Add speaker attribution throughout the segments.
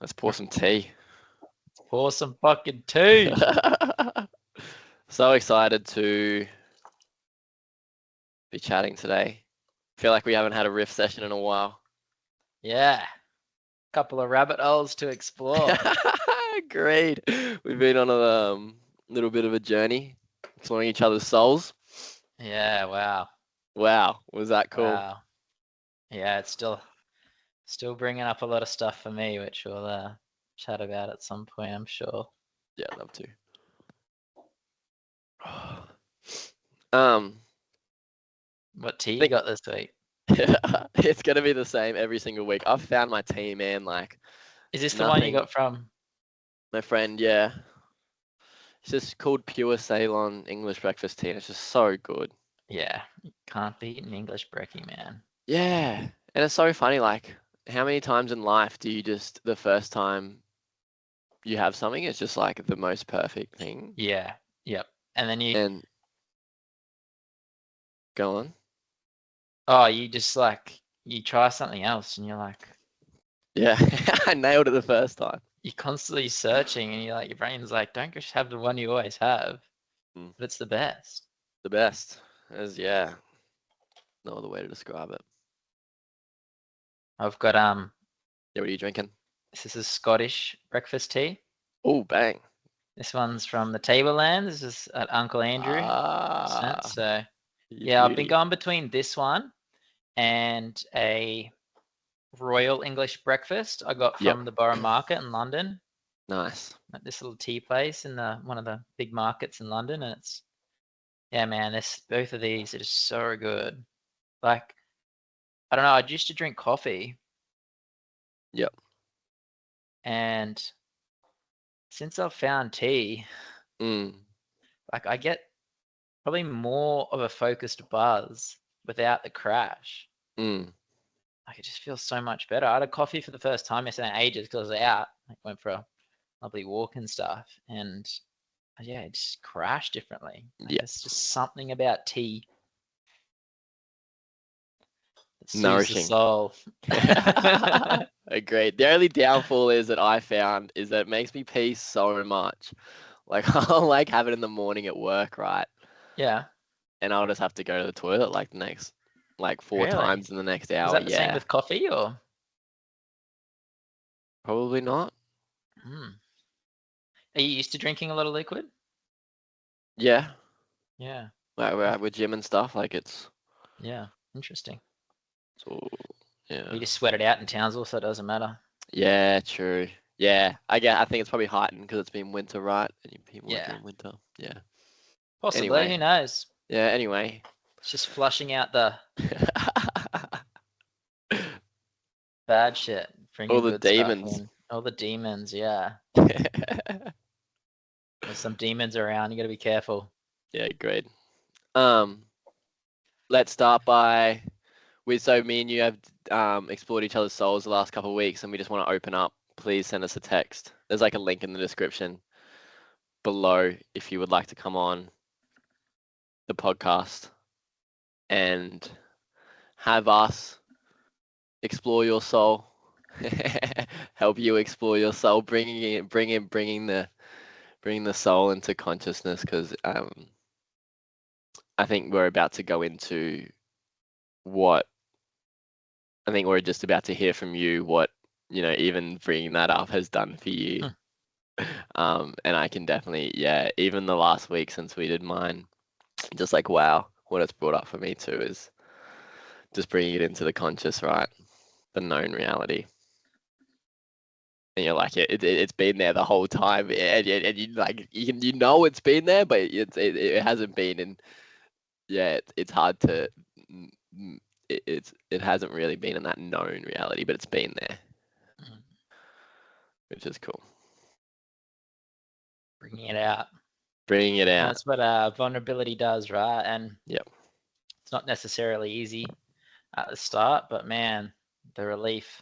Speaker 1: Let's pour some tea.
Speaker 2: Pour some fucking tea.
Speaker 1: So excited to be chatting today. Feel like we haven't had a riff session in a while.
Speaker 2: Yeah. Couple of rabbit holes to explore.
Speaker 1: Agreed. We've been on a little bit of a journey, exploring each other's souls.
Speaker 2: Yeah, wow.
Speaker 1: Wow, was that cool?
Speaker 2: Wow. Yeah, it's still bringing up a lot of stuff for me, which we'll chat about at some point, I'm sure.
Speaker 1: Yeah, I'd love to.
Speaker 2: What tea you
Speaker 1: Think-
Speaker 2: got this week?
Speaker 1: It's gonna be the same every single week. I've found my tea, man. Like
Speaker 2: Is this the one you
Speaker 1: nothing.
Speaker 2: got from?
Speaker 1: My friend, yeah. It's just called Pure Ceylon English Breakfast Tea, and it's just so good.
Speaker 2: Yeah, you can't beat an English brekkie, man.
Speaker 1: Yeah, and it's so funny. Like, how many times in life do you just the first time you have something, it's just like the most perfect thing?
Speaker 2: Yeah, yep. And then
Speaker 1: And go on.
Speaker 2: you just like, you try something else and you're like,
Speaker 1: Yeah, I nailed it the first time.
Speaker 2: you're constantly searching and you're like, your brain's like, don't just have the one you always have,
Speaker 1: Mm.
Speaker 2: but it's the best.
Speaker 1: The best. Yeah, no other way to describe it.
Speaker 2: I've got
Speaker 1: Yeah, what are you drinking?
Speaker 2: this is Scottish breakfast tea.
Speaker 1: Oh, bang.
Speaker 2: This one's from the Tableland. This is at Uncle Andrew.
Speaker 1: Ah,
Speaker 2: So
Speaker 1: you
Speaker 2: yeah, I've been
Speaker 1: beauty.
Speaker 2: going between this one and a Royal English breakfast I got
Speaker 1: Yep.
Speaker 2: from the Borough Market in London.
Speaker 1: Nice.
Speaker 2: At this little tea place in one of the big markets in London, and it's yeah, man. Both of these are just so good. Like I don't know. I used to drink coffee,
Speaker 1: Yep.
Speaker 2: and since I've found tea,
Speaker 1: Mm.
Speaker 2: like I get probably more of a focused buzz without the crash.
Speaker 1: Mm.
Speaker 2: Like it just feels so much better. I had a coffee for the first time yesterday in ages because I was out. I went for a lovely walk and stuff, and yeah, it just crashed differently. Like
Speaker 1: Yeah.
Speaker 2: there's just something about tea that soothes the
Speaker 1: Nourishing.
Speaker 2: soul.
Speaker 1: Agreed. The only downfall is that I found is that it makes me pee so much. Like I'll like have it in the morning at work, right?
Speaker 2: Yeah,
Speaker 1: And I'll just have to go to the toilet like the next like 4
Speaker 2: really.
Speaker 1: times in the next
Speaker 2: Is
Speaker 1: hour.
Speaker 2: that the same
Speaker 1: Yeah.
Speaker 2: with coffee or?
Speaker 1: Probably not.
Speaker 2: Mm. Are you used to drinking a lot of liquid?
Speaker 1: Yeah.
Speaker 2: Yeah,
Speaker 1: Like we're with gym and stuff, like it's
Speaker 2: yeah. Interesting.
Speaker 1: all yeah.
Speaker 2: We just sweat it out in Townsville, so it doesn't matter.
Speaker 1: Yeah, true. Yeah. I think it's probably heightened because it's been winter, right? And you pee more
Speaker 2: Yeah,
Speaker 1: during winter. Yeah.
Speaker 2: possibly.
Speaker 1: Anyway.
Speaker 2: Who knows?
Speaker 1: Yeah, anyway.
Speaker 2: It's just flushing out the bad shit,
Speaker 1: All
Speaker 2: bringing
Speaker 1: the
Speaker 2: good stuff
Speaker 1: demons.
Speaker 2: in. All the demons, yeah. There's some demons around. You got to be careful.
Speaker 1: Yeah, great. Let's start by so me and you have explored each other's souls the last couple of weeks, and we just want to open up. Please send us a text. There's like a link in the description below if you would like to come on the podcast and have us explore your soul, help you explore your soul, bringing the soul into consciousness, because I think we're about to go into what I think we're just about to hear from you what even bringing that up has done for you. And I can definitely, yeah, even the last week since we did mine, just like wow, what it's brought up for me too is just bringing it into the conscious, right? The known reality. And you're like, it's been there the whole time, and you like you know it's been there, but it hasn't been, and yeah, it's hard to it hasn't really been in that known reality, but it's been there, which is cool.
Speaker 2: Bringing it out.
Speaker 1: Bringing it out.
Speaker 2: That's what vulnerability does, right? And
Speaker 1: Yep.
Speaker 2: it's not necessarily easy at the start, but man, the relief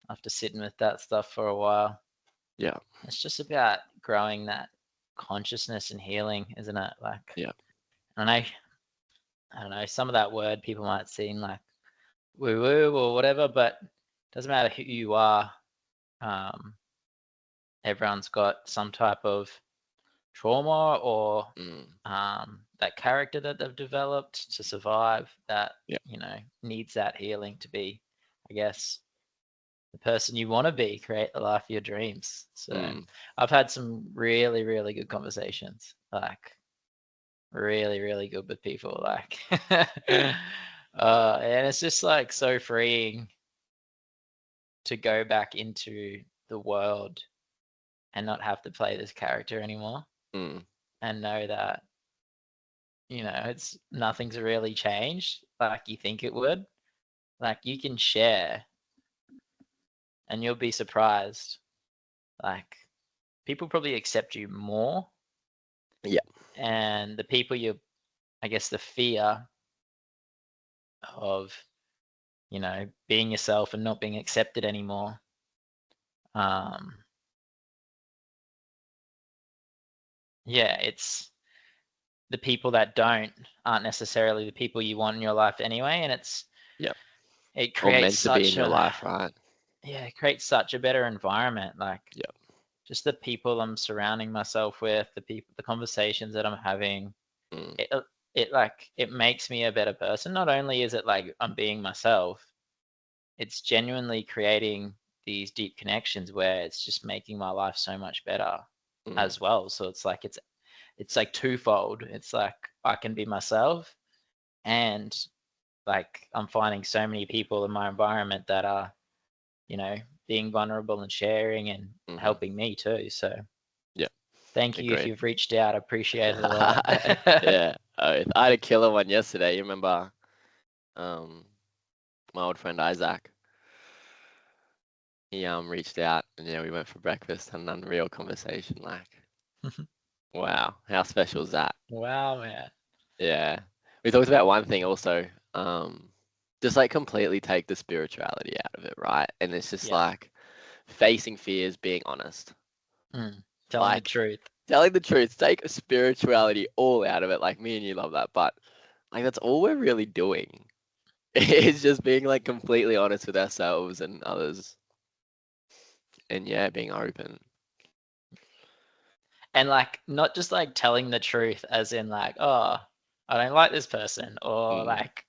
Speaker 2: after sitting with that stuff for a while.
Speaker 1: Yeah.
Speaker 2: It's just about growing that consciousness and healing, isn't it? Like,
Speaker 1: Yeah.
Speaker 2: I don't know, some of that word people might seem like woo woo or whatever, but it doesn't matter who you are. everyone's got some type of trauma or that character that they've developed to survive that, needs that healing to be, I guess, the person you want to be, create the life of your dreams. So I've had some really, really good conversations, like really, really good with people, like, and it's just like so freeing to go back into the world and not have to play this character anymore and know that, it's nothing's really changed like you think it would. Like you can share and you'll be surprised. Like people probably accept you more.
Speaker 1: Yeah.
Speaker 2: And the people I guess the fear of, being yourself and not being accepted anymore. Yeah, it's the people that aren't necessarily the people you want in your life anyway. And it
Speaker 1: Or
Speaker 2: creates
Speaker 1: meant to be
Speaker 2: such
Speaker 1: in your life, right?
Speaker 2: Yeah, it creates such a better environment. Like,
Speaker 1: Yeah.
Speaker 2: just the people I'm surrounding myself with, the conversations that I'm having, it makes me a better person. Not only is it like I'm being myself, it's genuinely creating these deep connections where it's just making my life so much better as well. So it's like twofold. It's like I can be myself, and like I'm finding so many people in my environment that are, being vulnerable and sharing and helping me too. So
Speaker 1: yeah,
Speaker 2: thank you if
Speaker 1: agreed.
Speaker 2: you've reached out. I appreciate it a lot.
Speaker 1: Yeah, I had a killer one yesterday. You remember, my old friend Isaac? He reached out and we went for breakfast, had an unreal conversation. Like, wow, how special is that?
Speaker 2: Wow, man.
Speaker 1: Yeah, we talked about one thing also. Just like completely take the spirituality out of it, right? And it's just
Speaker 2: Yeah.
Speaker 1: like facing fears, being honest.
Speaker 2: Telling the
Speaker 1: Like
Speaker 2: truth.
Speaker 1: telling the truth, take spirituality all out of it. Like me and you love that, but like that's all we're really doing. It's just being like completely honest with ourselves and others. And yeah, being open.
Speaker 2: And like not just like telling the truth as in like, oh, I don't like this person, or like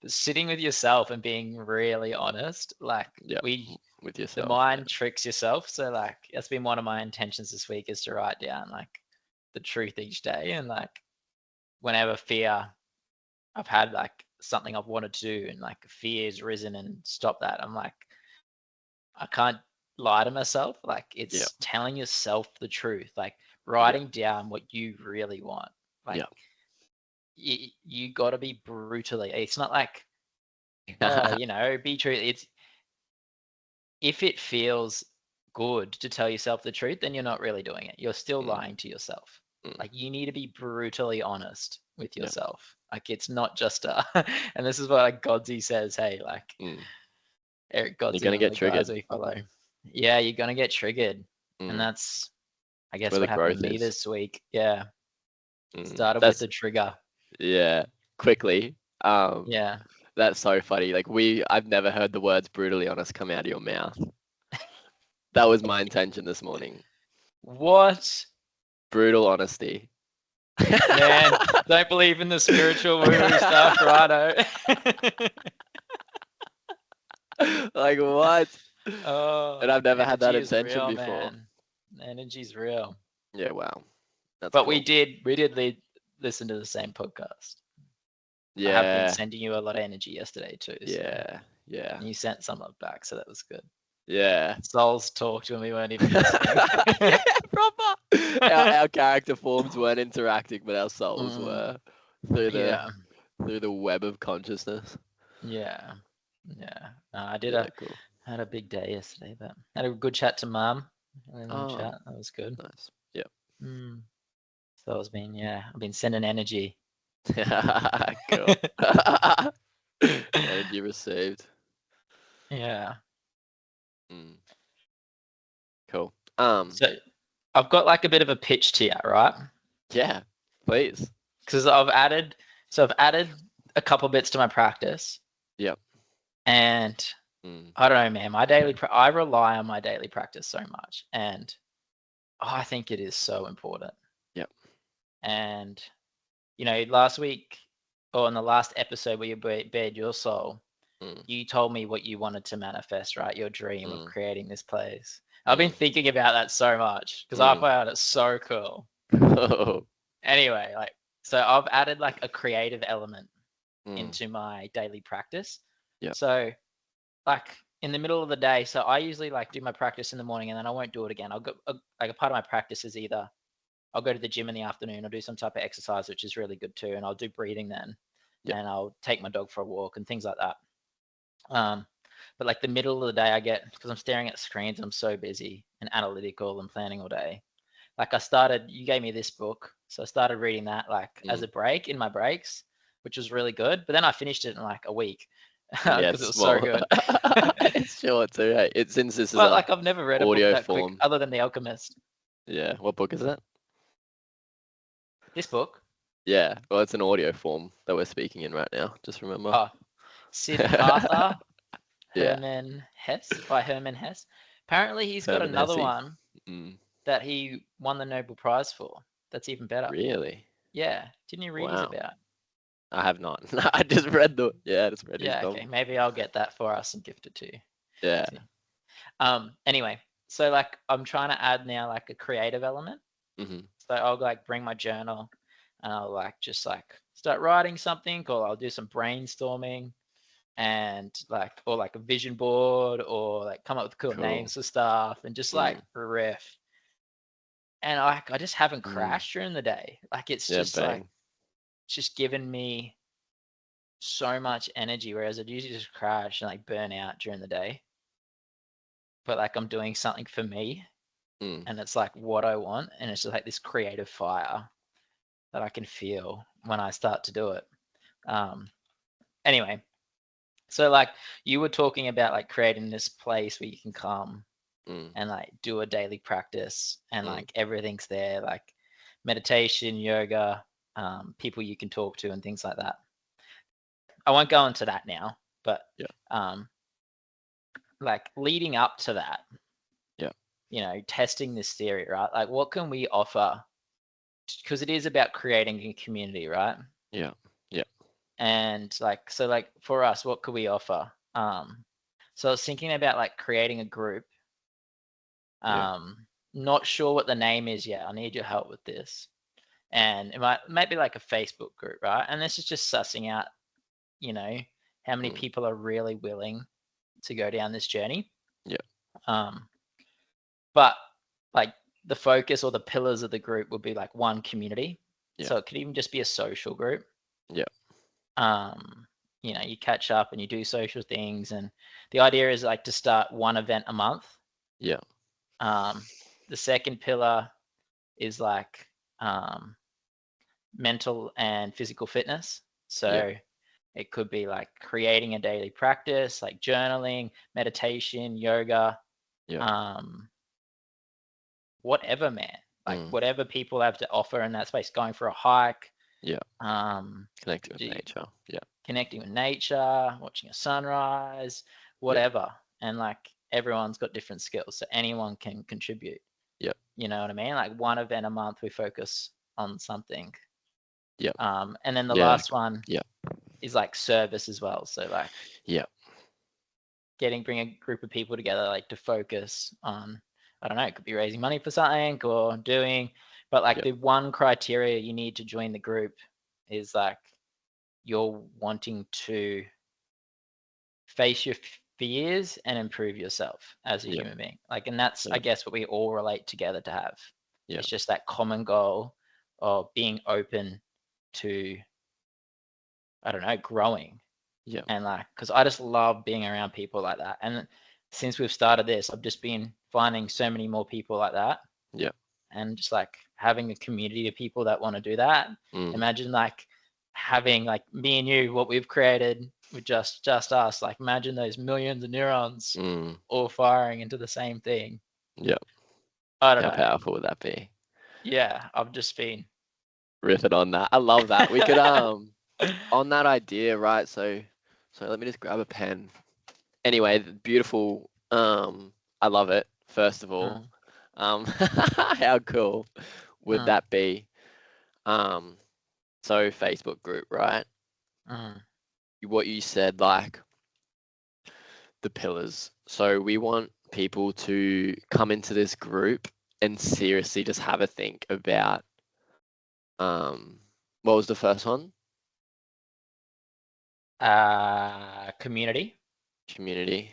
Speaker 2: sitting with yourself and being really honest. Like
Speaker 1: Yeah, with
Speaker 2: the
Speaker 1: yourself.
Speaker 2: mind tricks yourself. So like that's been one of my intentions this week, is to write down like the truth each day. And like whenever fear I've had, like something I've wanted to do and like fear's risen and stop that, I'm like, I can't lie to myself. Like
Speaker 1: Yeah,
Speaker 2: it's telling yourself the truth, like
Speaker 1: yeah,
Speaker 2: writing down what you really want. Like
Speaker 1: yeah.
Speaker 2: you got to be brutally, it's not like, oh, be true. It's, if it feels good to tell yourself the truth, then you're not really doing it. You're still lying to yourself. Like you need to be brutally honest with
Speaker 1: Yeah.
Speaker 2: yourself. Like it's not just and this is what like Godsey says, hey, like Eric
Speaker 1: You're
Speaker 2: Godsey,
Speaker 1: gonna
Speaker 2: one of
Speaker 1: get
Speaker 2: the guys
Speaker 1: triggered.
Speaker 2: we follow. Yeah, you're gonna get triggered. And
Speaker 1: Mm.
Speaker 2: that's, I
Speaker 1: It's
Speaker 2: guess,
Speaker 1: where the
Speaker 2: what happened to
Speaker 1: growth
Speaker 2: me
Speaker 1: is.
Speaker 2: this week. Yeah. Started with
Speaker 1: That's
Speaker 2: the trigger.
Speaker 1: yeah. Quickly.
Speaker 2: Yeah.
Speaker 1: That's so funny. Like I've never heard the words brutally honest come out of your mouth. That was my intention this morning.
Speaker 2: What?
Speaker 1: Brutal honesty.
Speaker 2: Man, don't believe in the spiritual woo-woo stuff, righto.
Speaker 1: Like what?
Speaker 2: Oh,
Speaker 1: And I've never had that
Speaker 2: energy is
Speaker 1: intention
Speaker 2: real,
Speaker 1: before.
Speaker 2: man. Energy's real.
Speaker 1: Yeah, wow. That's
Speaker 2: But
Speaker 1: cool.
Speaker 2: we did listen to the same podcast. I have been
Speaker 1: Yeah.
Speaker 2: sending you a lot of energy yesterday too. So.
Speaker 1: Yeah. Yeah.
Speaker 2: And you sent some of back, so that was good.
Speaker 1: Yeah.
Speaker 2: Souls talked when we weren't even listening.
Speaker 1: Yeah, proper. Our character forms weren't interacting, but our souls were through the
Speaker 2: Yeah.
Speaker 1: through the web of consciousness.
Speaker 2: Yeah. Yeah. I
Speaker 1: Yeah, cool.
Speaker 2: had a big day yesterday, but had a good chat to Mum. Had a long
Speaker 1: Oh,
Speaker 2: chat. That was good.
Speaker 1: nice. Yeah.
Speaker 2: So I've been sending energy.
Speaker 1: Cool. Energy received.
Speaker 2: Yeah.
Speaker 1: Cool.
Speaker 2: So I've got like a bit of a pitch to you, right?
Speaker 1: Yeah, please.
Speaker 2: Because I've added a couple bits to my practice.
Speaker 1: Yep.
Speaker 2: And I don't know, man. I rely on my daily practice so much, and I think it is so important.
Speaker 1: Yep.
Speaker 2: And last week or in the last episode where you bared your soul, you told me what you wanted to manifest, right? Your dream of creating this place. I've been thinking about that so much because I found it so cool. Anyway, so I've added like a creative element into my daily practice.
Speaker 1: Yep.
Speaker 2: So like in the middle of the day, so I usually like do my practice in the morning and then I won't do it again. I'll go like a part of my practice is either I'll go to the gym in the afternoon, I'll do some type of exercise, which is really good too, and I'll do breathing then.
Speaker 1: Yep.
Speaker 2: And I'll take my dog for a walk and things like that. But like the middle of the day, I get, because I'm staring at screens, I'm so busy and analytical and planning all day. Like you gave me this book, so I started reading that like as a break in my breaks, which was really good. But then I finished it in like a week because it was so good.
Speaker 1: It's short too. Hey, since this is
Speaker 2: like I've never read a book that quick other than The Alchemist.
Speaker 1: Yeah, what book is that?
Speaker 2: This book?
Speaker 1: Yeah, well, it's an audio form that we're speaking in right now. Just remember.
Speaker 2: Oh, Siddhartha Hermann Hesse, by Hermann Hesse. Apparently, he's got another one that he won the Nobel Prize for. That's even better.
Speaker 1: Really?
Speaker 2: Yeah. Didn't you read his about?
Speaker 1: I have not. I just read his
Speaker 2: okay. Maybe I'll get that for us and gift it to you.
Speaker 1: Yeah.
Speaker 2: Anyway, so like I'm trying to add now like a creative element. So I'll like bring my journal and I'll like just like start writing something, or I'll do some brainstorming and or like a vision board, or like come up with cool names for stuff and just like riff. And I just haven't crashed during the day. Like it's just like it's just given me so much energy, whereas I'd usually just crash and like burn out during the day. But like I'm doing something for me and it's like what I want, and it's just like this creative fire that I can feel when I start to do it. Anyway, so like you were talking about like creating this place where you can come and like do a daily practice and like everything's there, like meditation, yoga, people you can talk to and things like that. I won't go into that now, but like leading up to that, testing this theory, right? Like what can we offer? Because it is about creating a community, right?
Speaker 1: Yeah.
Speaker 2: And like so like for us, what could we offer? So I was thinking about like creating a group. Not sure what the name is yet. I need your help with this. And it might be like a Facebook group, right? And this is just sussing out, how many people are really willing to go down this journey. But like the focus or the pillars of the group would be like one community. So it could even just be a social group. You catch up and you do social things, and the idea is like to start one event a month. The second pillar is like mental and physical fitness. So it could be like creating a daily practice, like journaling, meditation, yoga, whatever, man. Like whatever people have to offer in that space, going for a hike.
Speaker 1: Connecting with nature.
Speaker 2: Connecting with nature, watching a sunrise, whatever. And like everyone's got different skills, so anyone can contribute. You know what I mean? Like one event a month, we focus on something. And then the last one is like service as well. So like bring a group of people together, like to focus on, I don't know, it could be raising money for something or doing, but like the one criteria you need to join the group is like you're wanting to face your fears and improve yourself as a human being. Like, and that's, I guess, what we all relate together to have. It's just that common goal of being open to, I don't know, growing. And like, because I just love being around people like that. And since we've started this, I've just been finding so many more people like that. And just like having a community of people that want to do that. Imagine like having like me and you, what we've created with just us. Like imagine those millions of neurons all firing into the same thing. I don't know.
Speaker 1: How powerful would that be?
Speaker 2: Yeah, I've just been
Speaker 1: riffing on that. I love that. We could on that idea, right? So let me just grab a pen. anyway, beautiful. I love it. First of all, how cool would that be? So Facebook group, right? What you said, like the pillars. So we want people to come into this group and seriously just have a think about what was the first one?
Speaker 2: Community.
Speaker 1: Community.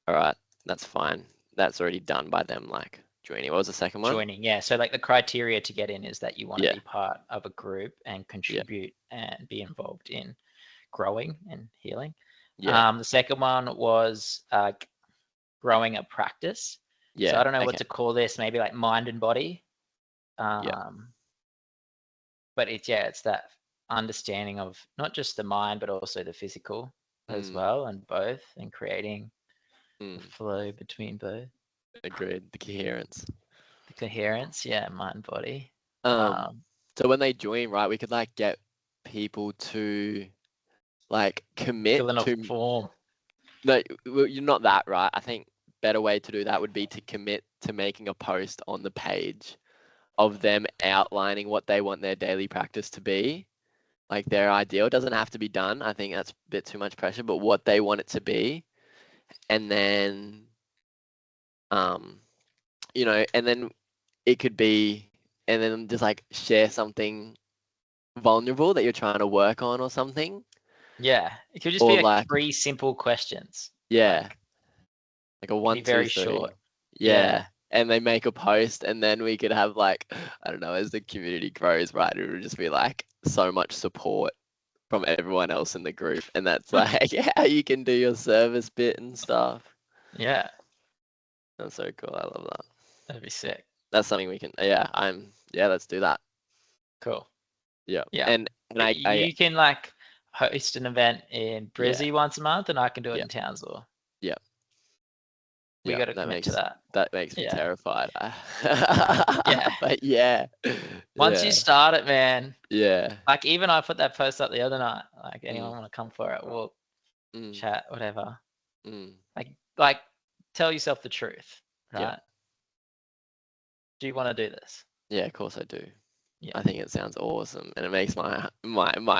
Speaker 1: All right, that's fine. That's already done by them, like joining. What was the second one?
Speaker 2: Joining, yeah. So like the criteria to get in is that you want to be part of a group and contribute and be involved in growing and healing. The second one was growing a practice. So I don't know what to call this, maybe like mind and body. But it's that understanding of not just the mind, but also the physical as well, and both, and creating the flow between both.
Speaker 1: Agreed. The coherence.
Speaker 2: The coherence, mind, body.
Speaker 1: So when they join, right, we could like get people to like commit
Speaker 2: fill in a
Speaker 1: to
Speaker 2: form.
Speaker 1: No, you're not that, right? I think better way to do that would be to commit to making a post on the page of them outlining what they want their daily practice to be. Like their ideal. It doesn't have to be done. I think that's a bit too much pressure, but what they want it to be. And then and then it could be, and then just like share something vulnerable that you're trying to work on or something.
Speaker 2: Yeah, it could just be like 3 simple questions.
Speaker 1: Yeah, like a 1, 2, 3.
Speaker 2: Very short.
Speaker 1: Yeah, and they make a post, and then we could have like, I don't know, as the community grows, right? It would just be like so much support from everyone else in the group, and that's like how you can do your service bit and stuff.
Speaker 2: Yeah,
Speaker 1: that's so cool. I love that.
Speaker 2: That'd be sick.
Speaker 1: That's something we can. Let's do that.
Speaker 2: Cool.
Speaker 1: Yeah.
Speaker 2: And you can like host an event in Brizzy once a month, and I can do it in Townsville.
Speaker 1: Yeah.
Speaker 2: We got to commit to that.
Speaker 1: That makes me terrified.
Speaker 2: Yeah.
Speaker 1: But yeah.
Speaker 2: Once you start it, man.
Speaker 1: Yeah.
Speaker 2: Like even I put that post up the other night. Like anyone want to come for it? Walk, chat, whatever. Like tell yourself the truth, right? Yeah. Do you want to do this?
Speaker 1: Yeah, of course I do. Yeah. I think it sounds awesome, and it makes my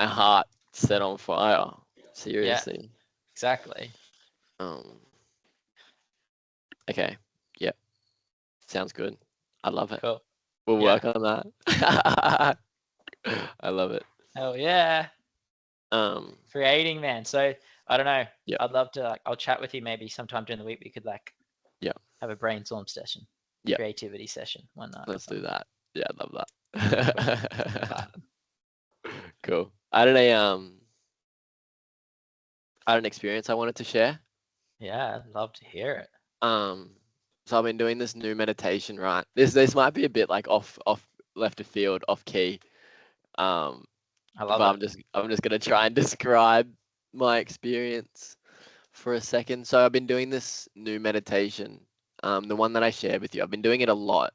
Speaker 1: heart set on fire. Seriously.
Speaker 2: Yeah, exactly.
Speaker 1: Okay. Yeah. Sounds good. I love it.
Speaker 2: Cool.
Speaker 1: We'll work on that. I love it.
Speaker 2: Hell yeah. Creating, man. So I don't know. Yeah. I'd love to. I'll chat with you maybe sometime during the week. We could have a brainstorm session. Yeah. Creativity session one night.
Speaker 1: Let's do that. Yeah, I love that. Cool. I had an experience I wanted to share.
Speaker 2: Yeah, I'd love to hear it.
Speaker 1: So I've been doing this new meditation, right? This might be a bit like off left of field, off key.
Speaker 2: I love
Speaker 1: it. I'm just gonna try and describe my experience for a second. So I've been doing this new meditation, the one that I shared with you. I've been doing it a lot.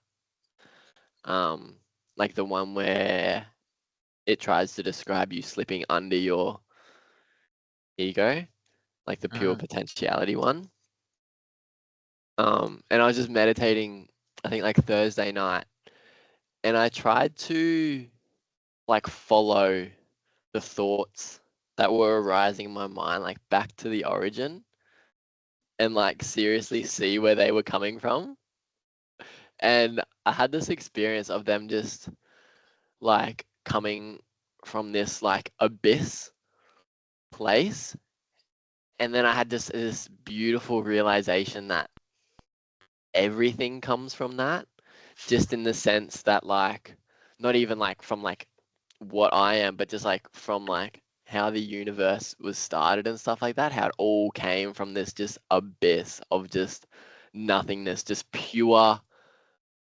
Speaker 1: Like the one where it tries to describe you slipping under your ego, like the pure potentiality one. And I was just meditating, I think like Thursday night, and I tried to like follow the thoughts that were arising in my mind, like back to the origin, and like seriously see where they were coming from. And I had this experience of them just like coming from this like abyss place. And then I had this beautiful realization that everything comes from that, just in the sense that like, not even like from like what I am, but just like from like how the universe was started and stuff like that, how it all came from this just abyss of just nothingness, just pure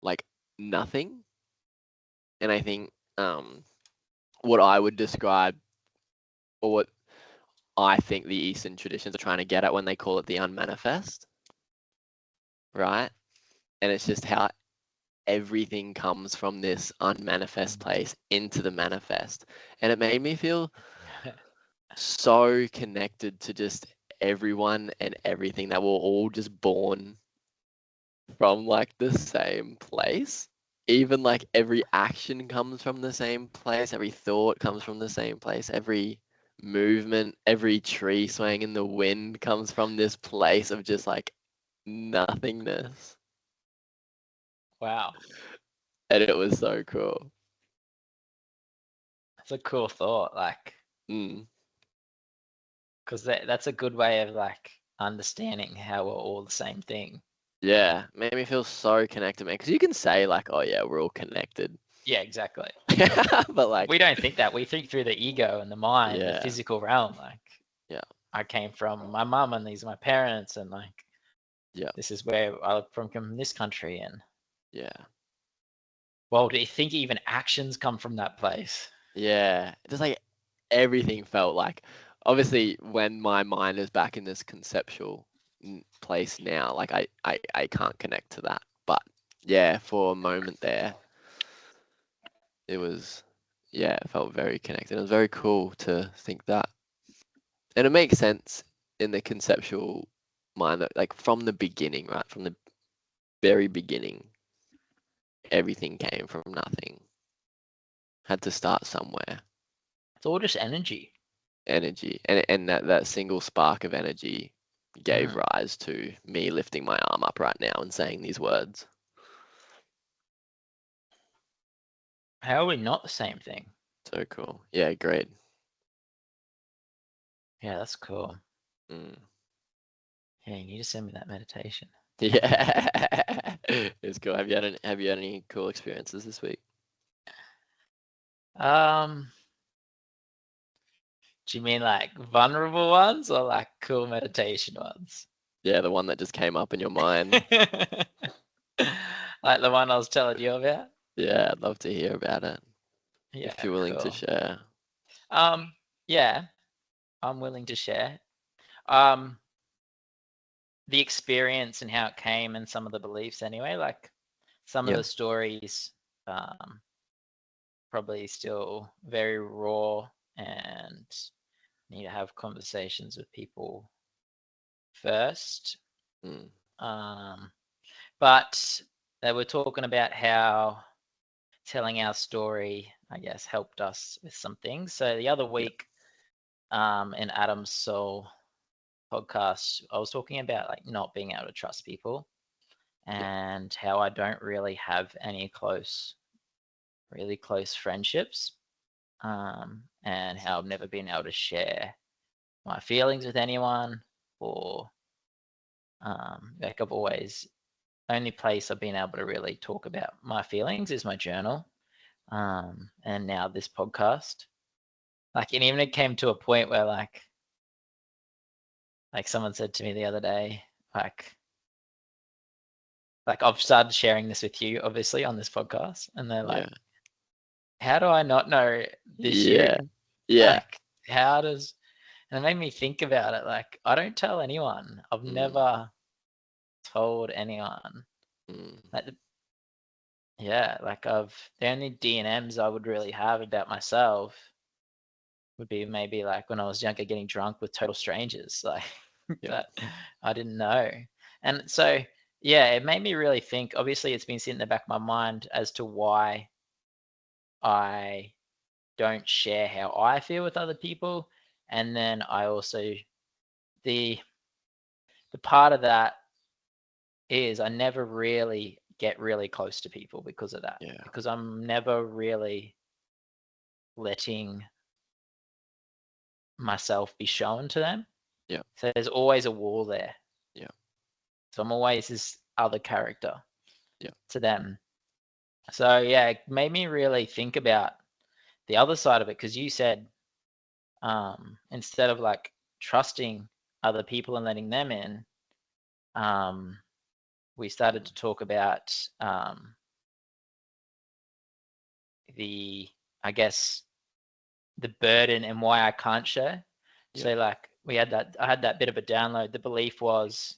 Speaker 1: like nothing. And I think what I would describe, or what I think the Eastern traditions are trying to get at when they call it the unmanifest, right? And it's just how everything comes from this unmanifest place into the manifest. And it made me feel so connected to just everyone and everything, that we're all just born from like the same place. Even like every action comes from the same place, every thought comes from the same place, every movement, every tree swaying in the wind comes from this place of just like nothingness.
Speaker 2: Wow.
Speaker 1: And it was so cool.
Speaker 2: That's a cool thought, like,
Speaker 1: Mm.
Speaker 2: because that's a good way of like understanding how we're all the same thing.
Speaker 1: Yeah, made me feel so connected, man. Because you can say like, "Oh yeah, we're all connected,"
Speaker 2: Yeah, exactly.
Speaker 1: but like,
Speaker 2: We don't think that. We think through the ego and the mind, the
Speaker 1: yeah,
Speaker 2: physical realm. Like,
Speaker 1: yeah,
Speaker 2: I came from my mum, and these are my parents, and like,
Speaker 1: yeah,
Speaker 2: this is where I'm from this country, and
Speaker 1: yeah,
Speaker 2: well, do you think even actions come from that place?
Speaker 1: yeah. Just like everything felt like, obviously, when my mind is back in this conceptual place now, like I can't connect to that. But yeah, for a moment there, it was, yeah, it felt very connected. It was very cool to think that. And it makes sense in the conceptual mind that like from the beginning, right? From the very beginning, everything came from nothing. Had to start somewhere.
Speaker 2: It's all just energy.
Speaker 1: Energy. And that single spark of energy gave
Speaker 2: Mm.
Speaker 1: rise to me lifting my arm up right now and saying these words.
Speaker 2: How are we not the same thing?
Speaker 1: So cool. Yeah, great.
Speaker 2: Yeah, that's cool.
Speaker 1: Mm.
Speaker 2: Yeah, you need to send me that meditation.
Speaker 1: Yeah. It's cool. Have you had any cool experiences this week?
Speaker 2: Um, do you mean like vulnerable ones or like cool meditation ones?
Speaker 1: Yeah, the one that just came up in your mind.
Speaker 2: Like the one I was telling you about?
Speaker 1: Yeah, I'd love to hear about it if
Speaker 2: Yeah,
Speaker 1: you're willing to
Speaker 2: cool.
Speaker 1: share.
Speaker 2: Yeah, I'm willing to share. Um, the experience and how it came and some of the beliefs anyway, like some of
Speaker 1: Yeah,
Speaker 2: the stories, um, probably still very raw and need to have conversations with people first.
Speaker 1: mm,
Speaker 2: But they were talking about how telling our story, I guess, helped us with some things. So the other
Speaker 1: yeah,
Speaker 2: week, in Adam's Soul podcast, I was talking about like not being able to trust people
Speaker 1: yeah,
Speaker 2: and how I don't really have any really close friendships, and how I've never been able to share my feelings with anyone, or like I've always only place I've been able to really talk about my feelings is my journal, and now this podcast. Like, and even it came to a point where like someone said to me the other day, like I've started sharing this with you, obviously, on this podcast, and they're
Speaker 1: yeah,
Speaker 2: like, "How do I not know this
Speaker 1: yeah,
Speaker 2: you?
Speaker 1: yeah.
Speaker 2: Like, how does?" And it made me think about it. Like, I don't tell anyone. I've
Speaker 1: Mm,
Speaker 2: never told anyone.
Speaker 1: mm,
Speaker 2: Like, yeah, like the only D and M's I would really have about myself would be maybe like when I was younger, getting drunk with total strangers, like
Speaker 1: yeah,
Speaker 2: that I didn't know. And so, yeah, it made me really think. Obviously, it's been sitting in the back of my mind as to why I don't share how I feel with other people. And then I also, the the part of that is I never really get really close to people because of that,
Speaker 1: yeah,
Speaker 2: because I'm never really letting myself be shown to them.
Speaker 1: yeah,
Speaker 2: So there's always a wall there.
Speaker 1: yeah,
Speaker 2: So I'm always this other character
Speaker 1: yeah,
Speaker 2: to them. So yeah, it made me really think about the other side of it, because you said, instead of like trusting other people and letting them in, um, we started
Speaker 1: mm,
Speaker 2: to talk about, the, I guess, the burden and why I can't share.
Speaker 1: yeah,
Speaker 2: So like I had that bit of a download. The belief was,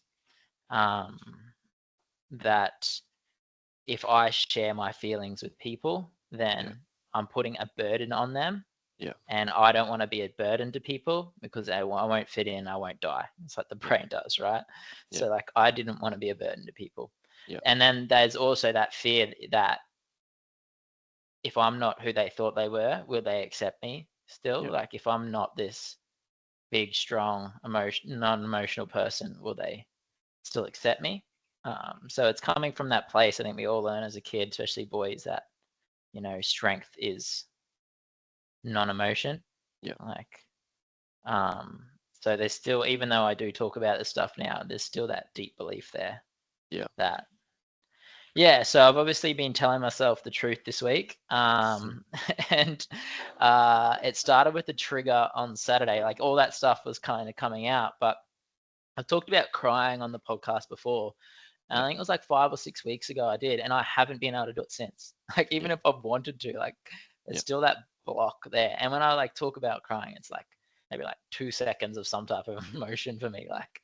Speaker 2: um, that if I share my feelings with people,
Speaker 1: yeah,
Speaker 2: then I'm putting a burden on them.
Speaker 1: Yeah.
Speaker 2: And I don't want to be a burden to people because I won't fit in, I won't die. It's like the brain does, right?
Speaker 1: Yeah.
Speaker 2: So like I didn't want to be a burden to people.
Speaker 1: Yeah.
Speaker 2: And then there's also that fear that if I'm not who they thought they were, will they accept me still?
Speaker 1: Yeah.
Speaker 2: Like if I'm not this big, strong, non-emotional person, will they still accept me? So it's coming from that place. I think we all learn as a kid, especially boys, that strength is non-emotion.
Speaker 1: Yeah.
Speaker 2: Like, so there's still, even though I do talk about this stuff now, there's still that deep belief there.
Speaker 1: Yeah.
Speaker 2: That Yeah, so I've obviously been telling myself the truth this week, and it started with the trigger on Saturday. Like all that stuff was kind of coming out, but I've talked about crying on the podcast before. And I think it was like 5 or 6 weeks ago I did, and I haven't been able to do it since. Like even if I've wanted to, like there's still that block there. And when I like talk about crying, it's like maybe like 2 seconds of some type of emotion for me. Like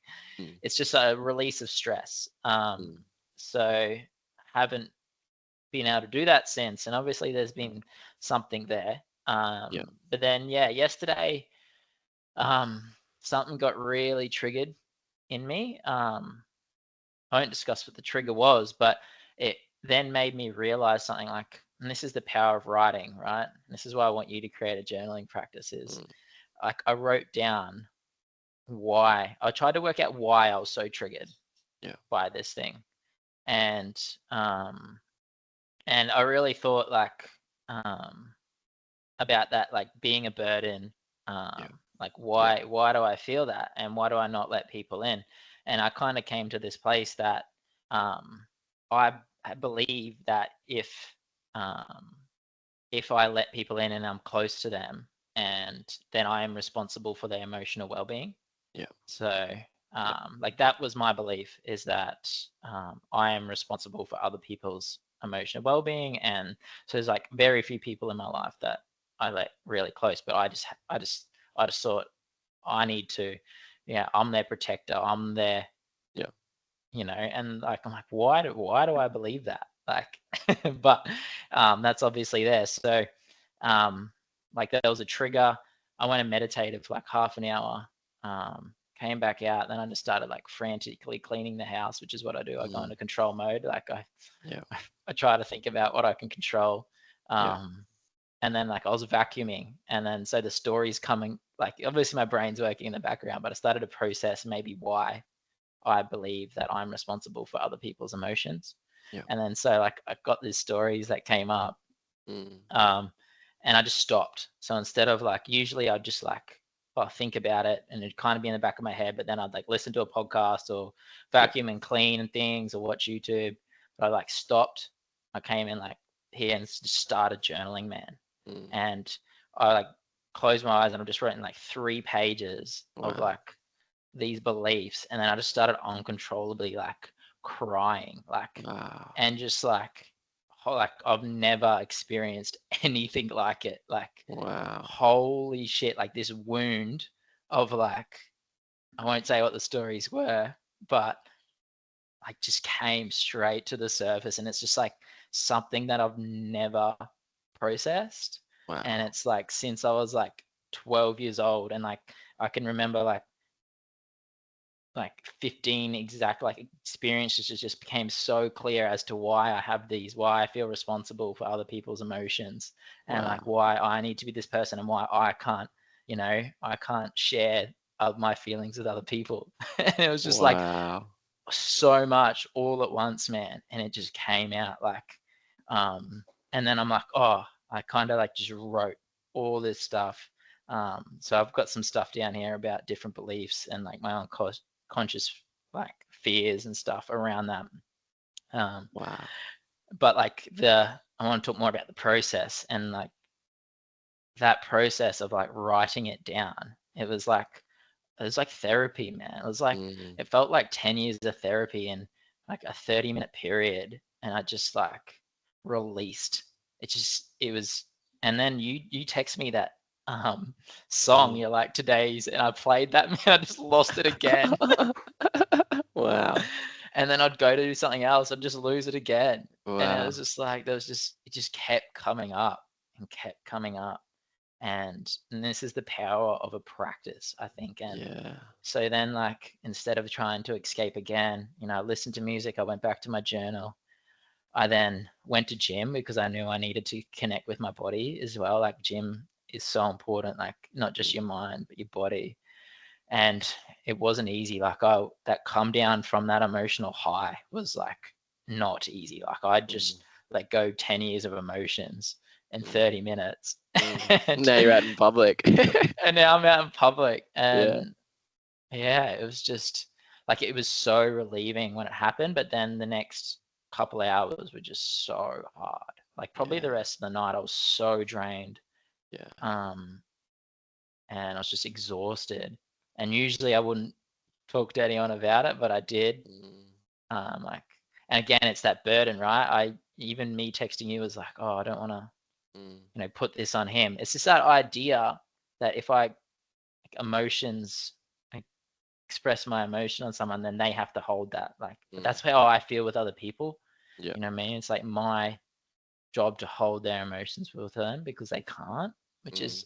Speaker 2: it's just a release of stress. So haven't been able to do that since, and obviously there's been something there. But then yesterday, something got really triggered in me. I won't discuss what the trigger was, but it then made me realize something like, and this is the power of writing, right? And this is why I want you to create a journaling practice. Is like I wrote down why I tried to work out why I was so triggered by this thing, and I really thought like about that, like being a burden. Like why do I feel that, and why do I not let people in? And I kind of came to this place that I believe that if I let people in and I'm close to them, and then I am responsible for their emotional well-being. So like that was my belief, is that I am responsible for other people's emotional well-being. And so there's like very few people in my life that I let really close, but I just thought I need to, I'm their protector, I'm their, and like I'm like, why do I believe that? Like but that's obviously there. So like that was a trigger. I went and meditated for like half an hour, came back out, then I just started like frantically cleaning the house, which is what I do. I go into control mode. Like I try to think about what I can control. And then like I was vacuuming, and then so the story's coming, like obviously my brain's working in the background, but I started to process maybe why I believe that I'm responsible for other people's emotions. And then so like I got these stories that came up, and I just stopped. So instead of like, usually I'd just like, think about it and it'd kind of be in the back of my head, but then I'd like listen to a podcast or vacuum and clean and things or watch YouTube. But I like stopped. I came in like here and just started journaling, man. And I like closed my eyes and I'm just writing like 3 pages of like these beliefs, and then I just started uncontrollably like crying, like and just like I've never experienced anything like it. Like holy shit, like this wound of like, I won't say what the stories were, but like just came straight to the surface, and it's just like something that I've never processed. And it's like since I was like 12 years old, and like I can remember like 15 exact like experiences just became so clear as to why I have these, why I feel responsible for other people's emotions, and like why I need to be this person, and why I can't, I can't share my feelings with other people. And it was just like so much all at once, man, and it just came out like and then I'm like, I kind of like just wrote all this stuff. So I've got some stuff down here about different beliefs and like my own conscious like fears and stuff around that. But like I want to talk more about the process, and like that process of like writing it down. It was like therapy, man. It was like it felt like 10 years of therapy in like a 30-minute period, and I just like released. It was, and then you text me that song. You're like, today's, and I played that, man. I just lost it again. And then I'd go to do something else, I'd just lose it again. And it was just like it just kept coming up and kept coming up. And this is the power of a practice, I think. And
Speaker 1: Yeah.
Speaker 2: so then, like, instead of trying to escape again, I listened to music, I went back to my journal. I then went to gym because I knew I needed to connect with my body as well. Like, gym is so important, like not just your mind, but your body. And it wasn't easy. Like, that come down from that emotional high was like not easy. Like, I'd just let go 10 years of emotions in 30 minutes. And,
Speaker 1: Now you're out in public.
Speaker 2: and now I'm out in public.
Speaker 1: Yeah.
Speaker 2: And yeah, it was just like, it was so relieving when it happened. But then the next couple hours were just so hard. Like, probably the rest of the night, I was so drained.
Speaker 1: Yeah.
Speaker 2: And I was just exhausted. And usually I wouldn't talk to anyone about it, but I did. Like, and again, it's that burden, right? Even me texting you was like, oh, I don't want to, put this on him. It's just that idea that if I emotions, I express my emotion on someone, then they have to hold that. Like, but that's how I feel with other people.
Speaker 1: Yeah.
Speaker 2: You know what I mean? It's like my job to hold their emotions with them because they can't, which is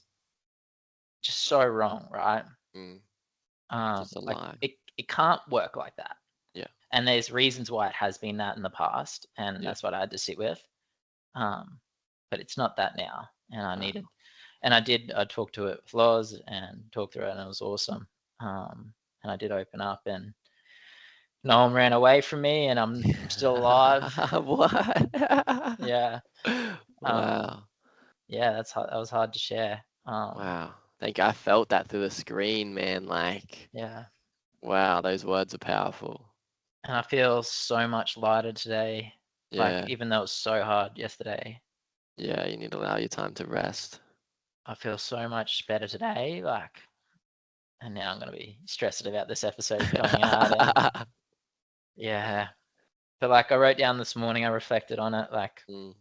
Speaker 2: just so wrong, right?
Speaker 1: Just a
Speaker 2: Like,
Speaker 1: lie.
Speaker 2: it can't work like that.
Speaker 1: Yeah.
Speaker 2: And there's reasons why it has been that in the past, and
Speaker 1: Yeah.
Speaker 2: that's what I had to sit with. But it's not that now, and I talked to it with Loz and talked through it, and it was awesome. And I did open up, and no one ran away from me, and I'm still alive.
Speaker 1: What?
Speaker 2: Yeah.
Speaker 1: Wow.
Speaker 2: Yeah, that was hard to share.
Speaker 1: Wow. I felt that through the screen, man. Like,
Speaker 2: Yeah.
Speaker 1: wow, those words are powerful.
Speaker 2: And I feel so much lighter today. Like,
Speaker 1: Yeah.
Speaker 2: even though it was so hard yesterday,
Speaker 1: Yeah, you need to allow your time to rest.
Speaker 2: I feel so much better today. Like, and now I'm gonna be stressed about this episode coming out. And yeah, but like, I wrote down this morning, I reflected on it. Like, I'm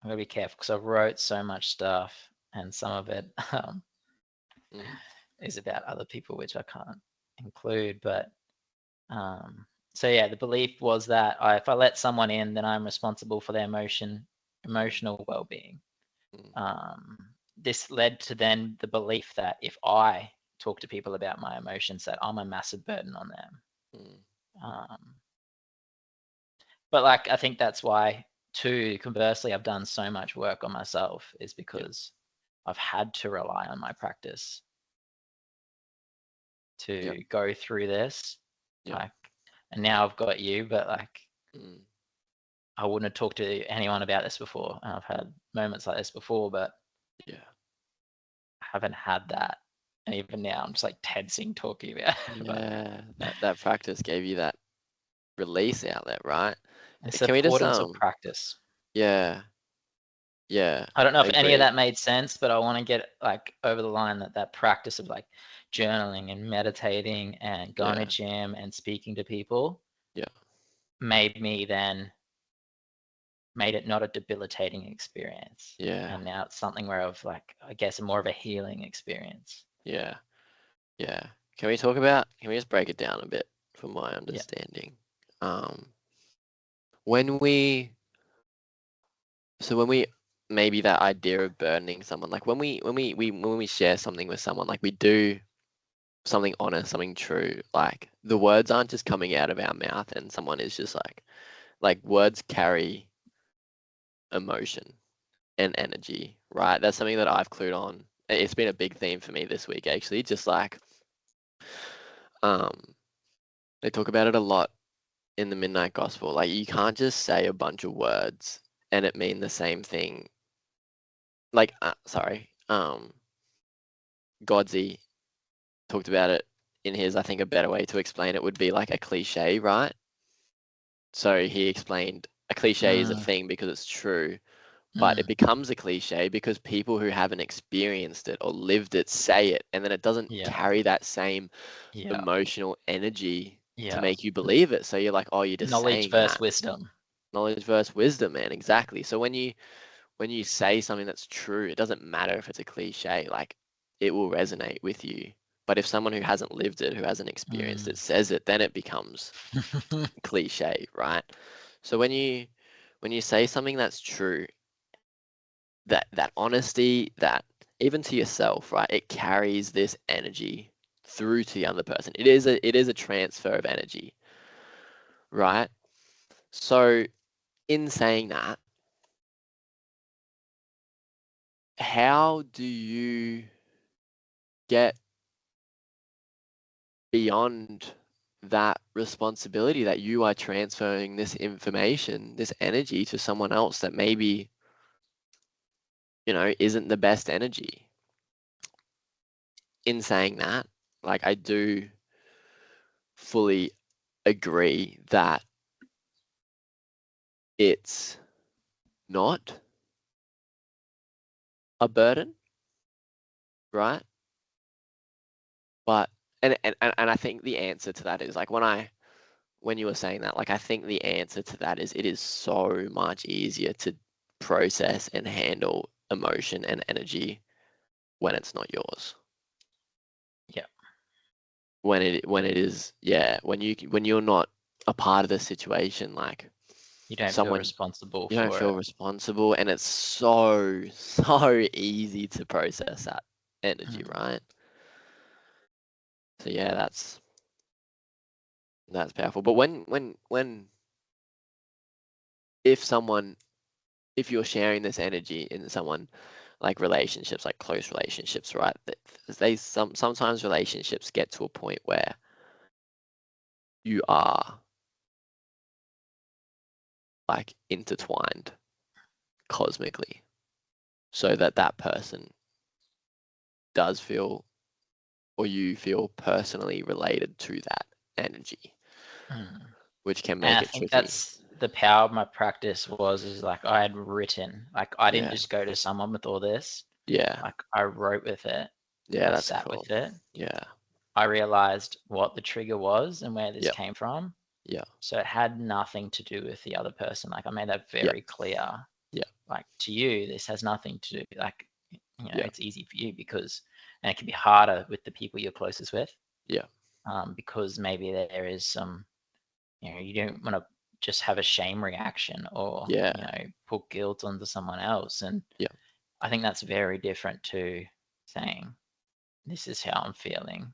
Speaker 2: gonna be careful because I wrote so much stuff, and some of it is about other people, which I can't include. But so yeah, the belief was that if I let someone in, then I'm responsible for their emotional well-being. This led to then the belief that if I talk to people about my emotions, that I'm a massive burden on them. But like, I think that's why too, conversely, I've done so much work on myself, is because I've had to rely on my practice to go through this. Like, and now I've got you, but like, I wouldn't have talked to anyone about this before. And I've had moments like this before, but I haven't had that. And even now, I'm just like tensing talking about it.
Speaker 1: Yeah, that practice gave you that release outlet, right?
Speaker 2: It's the
Speaker 1: Can we just
Speaker 2: importance of practice.
Speaker 1: yeah.
Speaker 2: I don't know if any of
Speaker 1: Agreed.
Speaker 2: that made sense, but I want to get like over the line that practice of like journaling and meditating and going to gym and speaking to people made it not a debilitating experience.
Speaker 1: Yeah.
Speaker 2: And now it's something where I've like, I guess, more of a healing experience.
Speaker 1: Yeah. Yeah. Can we just break it down a bit from my understanding? When we maybe that idea of burdening someone, like when we share something with someone, like we do something honest, something true, like the words aren't just coming out of our mouth and someone is just like words carry emotion and energy, right? That's something that I've clued on. It's been a big theme for me this week, actually. Just like, they talk about it a lot in the Midnight Gospel. Like, you can't just say a bunch of words and it mean the same thing. Like, Godsey talked about it in his, I think a better way to explain it would be like a cliche, right? So he explained a cliche is a thing because it's true, but it becomes a cliche because people who haven't experienced it or lived it say it, and then it doesn't carry that same emotional energy to make you believe it. So you're like, oh, you're just
Speaker 2: knowledge
Speaker 1: saying
Speaker 2: versus
Speaker 1: that.
Speaker 2: wisdom.
Speaker 1: Knowledge versus wisdom, man. Exactly. So when you say something that's true, it doesn't matter if it's a cliche, like it will resonate with you. But if someone who hasn't lived it, who hasn't experienced it, says it, then it becomes cliche, right? So when you say something that's true, that honesty, that even to yourself, right? It carries this energy through to the other person. It is a transfer of energy, right? So in saying that, how do you get beyond that responsibility that you are transferring this information, this energy to someone else that maybe, isn't the best energy? In saying that, like, I do fully agree that it's not a burden, right? But and I think the answer to that is, like, when you were saying that, like, I think the answer to that is, it is so much easier to process and handle emotion and energy when it's not yours.
Speaker 2: Yeah.
Speaker 1: When it is, yeah, when you're not a part of the situation, like,
Speaker 2: You don't feel
Speaker 1: someone,
Speaker 2: responsible
Speaker 1: you don't
Speaker 2: for
Speaker 1: feel
Speaker 2: it.
Speaker 1: responsible, and it's so easy to process that energy, right? So yeah, that's powerful. But if you're sharing this energy in someone, like relationships, like close relationships, right? Sometimes relationships get to a point where you are, like, intertwined cosmically, so that person does feel, or you feel personally related to that energy, which can
Speaker 2: And
Speaker 1: make
Speaker 2: I
Speaker 1: it
Speaker 2: think
Speaker 1: tricky.
Speaker 2: that's the power of my practice is like I had written, like I didn't
Speaker 1: Yeah,
Speaker 2: just go to someone with all this.
Speaker 1: yeah,
Speaker 2: Like I wrote with it.
Speaker 1: yeah.
Speaker 2: I
Speaker 1: That's
Speaker 2: sat
Speaker 1: cool.
Speaker 2: with it.
Speaker 1: Yeah,
Speaker 2: I realized what the trigger was and where this
Speaker 1: yeah,
Speaker 2: came from.
Speaker 1: yeah,
Speaker 2: So it had nothing to do with the other person. Like I made that
Speaker 1: yeah,
Speaker 2: very clear.
Speaker 1: yeah,
Speaker 2: Like to you, this has nothing to do. Like
Speaker 1: yeah,
Speaker 2: it's easy for you because, and it can be harder with the people you're closest with,
Speaker 1: yeah,
Speaker 2: because maybe there is some, you don't want to just have a shame reaction or
Speaker 1: yeah,
Speaker 2: put guilt onto someone else. And
Speaker 1: yeah,
Speaker 2: I think that's very different to saying, this is how I'm feeling.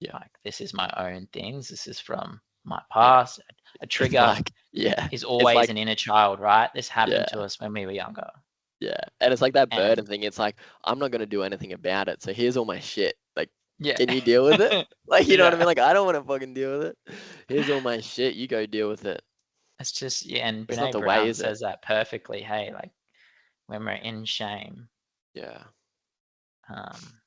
Speaker 1: yeah,
Speaker 2: Like this is my own things. This is from my
Speaker 1: yeah.
Speaker 2: past. A
Speaker 1: It's
Speaker 2: trigger
Speaker 1: like, yeah,
Speaker 2: is
Speaker 1: it's
Speaker 2: always
Speaker 1: like,
Speaker 2: an inner child, right? This happened to
Speaker 1: yeah,
Speaker 2: us when we were younger.
Speaker 1: yeah. And it's like that burden
Speaker 2: And
Speaker 1: thing. It's like, I'm not gonna do anything about it. So here's all my shit. Like,
Speaker 2: yeah.
Speaker 1: can you deal with it? Like, you know what I
Speaker 2: Yeah.
Speaker 1: mean? Like, I don't want to fucking deal with it. Here's all my shit. You go deal with it.
Speaker 2: It's just, yeah, and
Speaker 1: It's not
Speaker 2: Brene
Speaker 1: the way,
Speaker 2: Brown
Speaker 1: is it?
Speaker 2: says that perfectly. Hey, like when we're in shame,
Speaker 1: Yeah,
Speaker 2: um,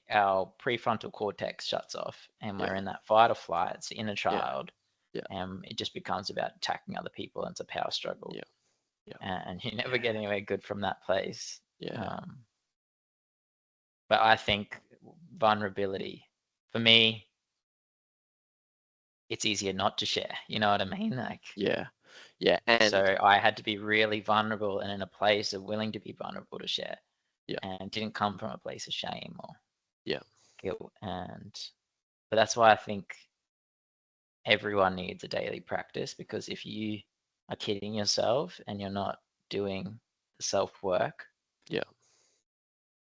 Speaker 2: our prefrontal cortex shuts off and we're
Speaker 1: yeah,
Speaker 2: in that fight or flight. It's the inner
Speaker 1: yeah,
Speaker 2: child,
Speaker 1: yeah,
Speaker 2: and it just becomes about attacking other people, and it's a power struggle,
Speaker 1: yeah, yeah,
Speaker 2: and you never get anywhere good from that place.
Speaker 1: yeah,
Speaker 2: Um, but I think vulnerability, for me, it's easier not to share. You know what I mean? Like,
Speaker 1: yeah, yeah. And
Speaker 2: so I had to be really vulnerable and in a place of willing to be vulnerable to share,
Speaker 1: yeah,
Speaker 2: and didn't come from a place of shame or
Speaker 1: yeah,
Speaker 2: guilt. But that's why I think everyone needs a daily practice, because if you are kidding yourself and you're not doing the self work,
Speaker 1: yeah,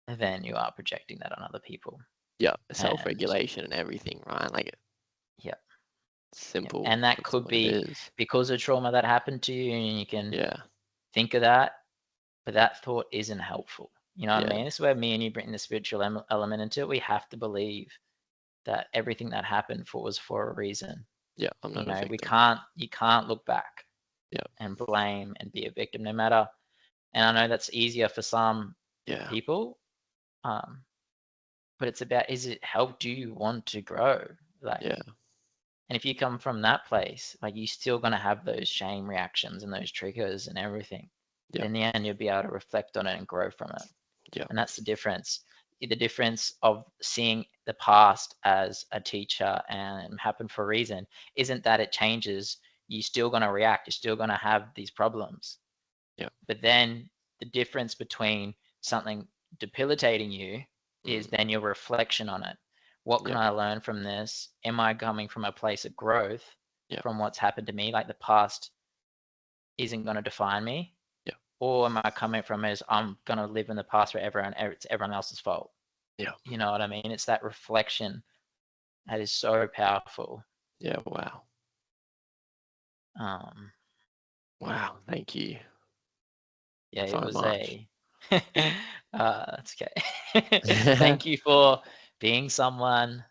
Speaker 2: then you are projecting that on other people.
Speaker 1: yeah.
Speaker 2: And
Speaker 1: Self-regulation and everything, right? Like,
Speaker 2: yeah, yeah.
Speaker 1: simple.
Speaker 2: And that
Speaker 1: That's
Speaker 2: could
Speaker 1: what it
Speaker 2: be
Speaker 1: is.
Speaker 2: because of trauma that happened to you, and you can
Speaker 1: Yeah,
Speaker 2: think of that, but that thought isn't helpful. You know what I
Speaker 1: yeah,
Speaker 2: mean? This is where me and you bring the spiritual element into it. We have to believe that everything that happened was for a reason.
Speaker 1: yeah. I'm not a victim.
Speaker 2: You can't look back
Speaker 1: Yeah,
Speaker 2: and blame and be a victim no matter. And I know that's easier for some
Speaker 1: yeah,
Speaker 2: people, um, but it's about, is it help? Do you want to grow? Like,
Speaker 1: yeah,
Speaker 2: and if you come from that place, like you're still gonna have those shame reactions and those triggers and everything.
Speaker 1: yeah,
Speaker 2: But in the end, you'll be able to reflect on it and grow from it.
Speaker 1: yeah,
Speaker 2: And that's the difference. The difference of seeing the past as a teacher and happen for a reason isn't that it changes. You're still gonna react. You're still gonna have these problems.
Speaker 1: yeah.
Speaker 2: But then the difference between something debilitating you is
Speaker 1: Mm,
Speaker 2: then your reflection on it. What can
Speaker 1: yeah,
Speaker 2: I learn from this? Am I coming from a place of growth
Speaker 1: yeah,
Speaker 2: from what's happened to me? Like the past isn't going to define me.
Speaker 1: yeah,
Speaker 2: or am I coming from is I'm gonna live in the past where it's everyone else's fault?
Speaker 1: Yeah.
Speaker 2: You know what I mean? It's that reflection that is so powerful.
Speaker 1: Yeah. Wow.
Speaker 2: Um,
Speaker 1: Wow. Thank you
Speaker 2: yeah, it
Speaker 1: so
Speaker 2: was
Speaker 1: much.
Speaker 2: a. That's okay. Thank you for being someone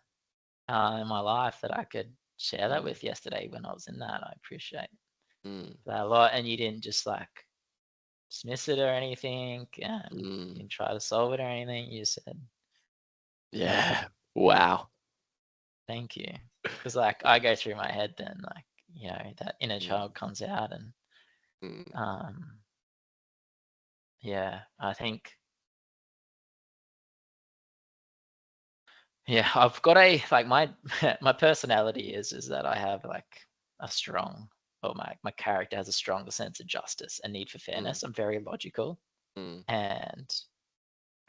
Speaker 2: in my life that I could share that with yesterday when I was in that. I appreciate that a lot, and you didn't just like dismiss it or anything, and you didn't try to solve it or anything. You said,
Speaker 1: Yeah. Wow.
Speaker 2: thank you, because like I go through my head then, like that inner
Speaker 1: Mm,
Speaker 2: child comes out, and
Speaker 1: mm,
Speaker 2: um, yeah, I think. Yeah, I've got a like my my personality is that I have like a strong, or my character has a stronger sense of justice and need for
Speaker 1: mm,
Speaker 2: fairness. I'm very logical,
Speaker 1: mm,
Speaker 2: and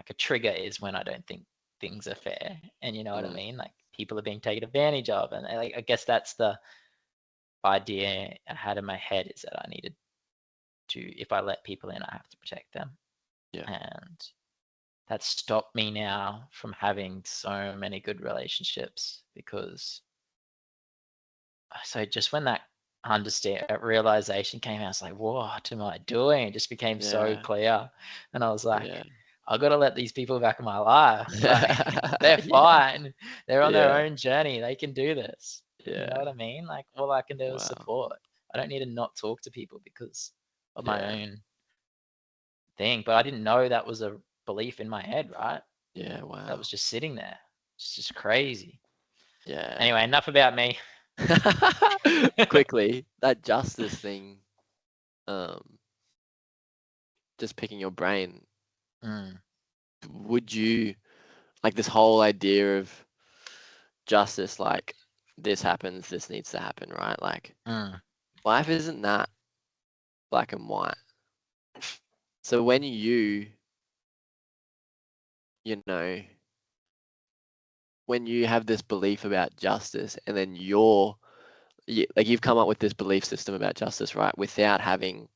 Speaker 2: like a trigger is when I don't think things are fair, and you know what I
Speaker 1: mm.
Speaker 2: mean. Like people are being taken advantage of, and like I guess that's the idea I had in my head, is that I needed to, if I let people in, I have to protect them,
Speaker 1: Yeah.
Speaker 2: and that stopped me now from having so many good relationships, because so just when that realization came out, I was like, what am I doing? It just became so
Speaker 1: Yeah.
Speaker 2: clear. And I was like,
Speaker 1: Yeah.
Speaker 2: I got to let these people back in my life. Like, they're
Speaker 1: Yeah.
Speaker 2: fine. They're on their
Speaker 1: Yeah.
Speaker 2: own journey. They can do this. You know
Speaker 1: Yeah.
Speaker 2: what I mean? Like, all I can do is
Speaker 1: Wow.
Speaker 2: support. I don't need to not talk to people because of
Speaker 1: Yeah.
Speaker 2: my own thing. But I didn't know that was a belief in my head, right?
Speaker 1: Yeah.
Speaker 2: That
Speaker 1: Wow.
Speaker 2: was just sitting there. It's just crazy.
Speaker 1: Yeah.
Speaker 2: Anyway, enough about me.
Speaker 1: Quickly, that justice thing, um, just picking your brain,
Speaker 2: Mm,
Speaker 1: would you like this whole idea of justice, like this happens, this needs to happen, right? Like
Speaker 2: mm,
Speaker 1: life isn't that black and white. So when you know, when you have this belief about justice and then like you've come up with this belief system about justice, right? Without having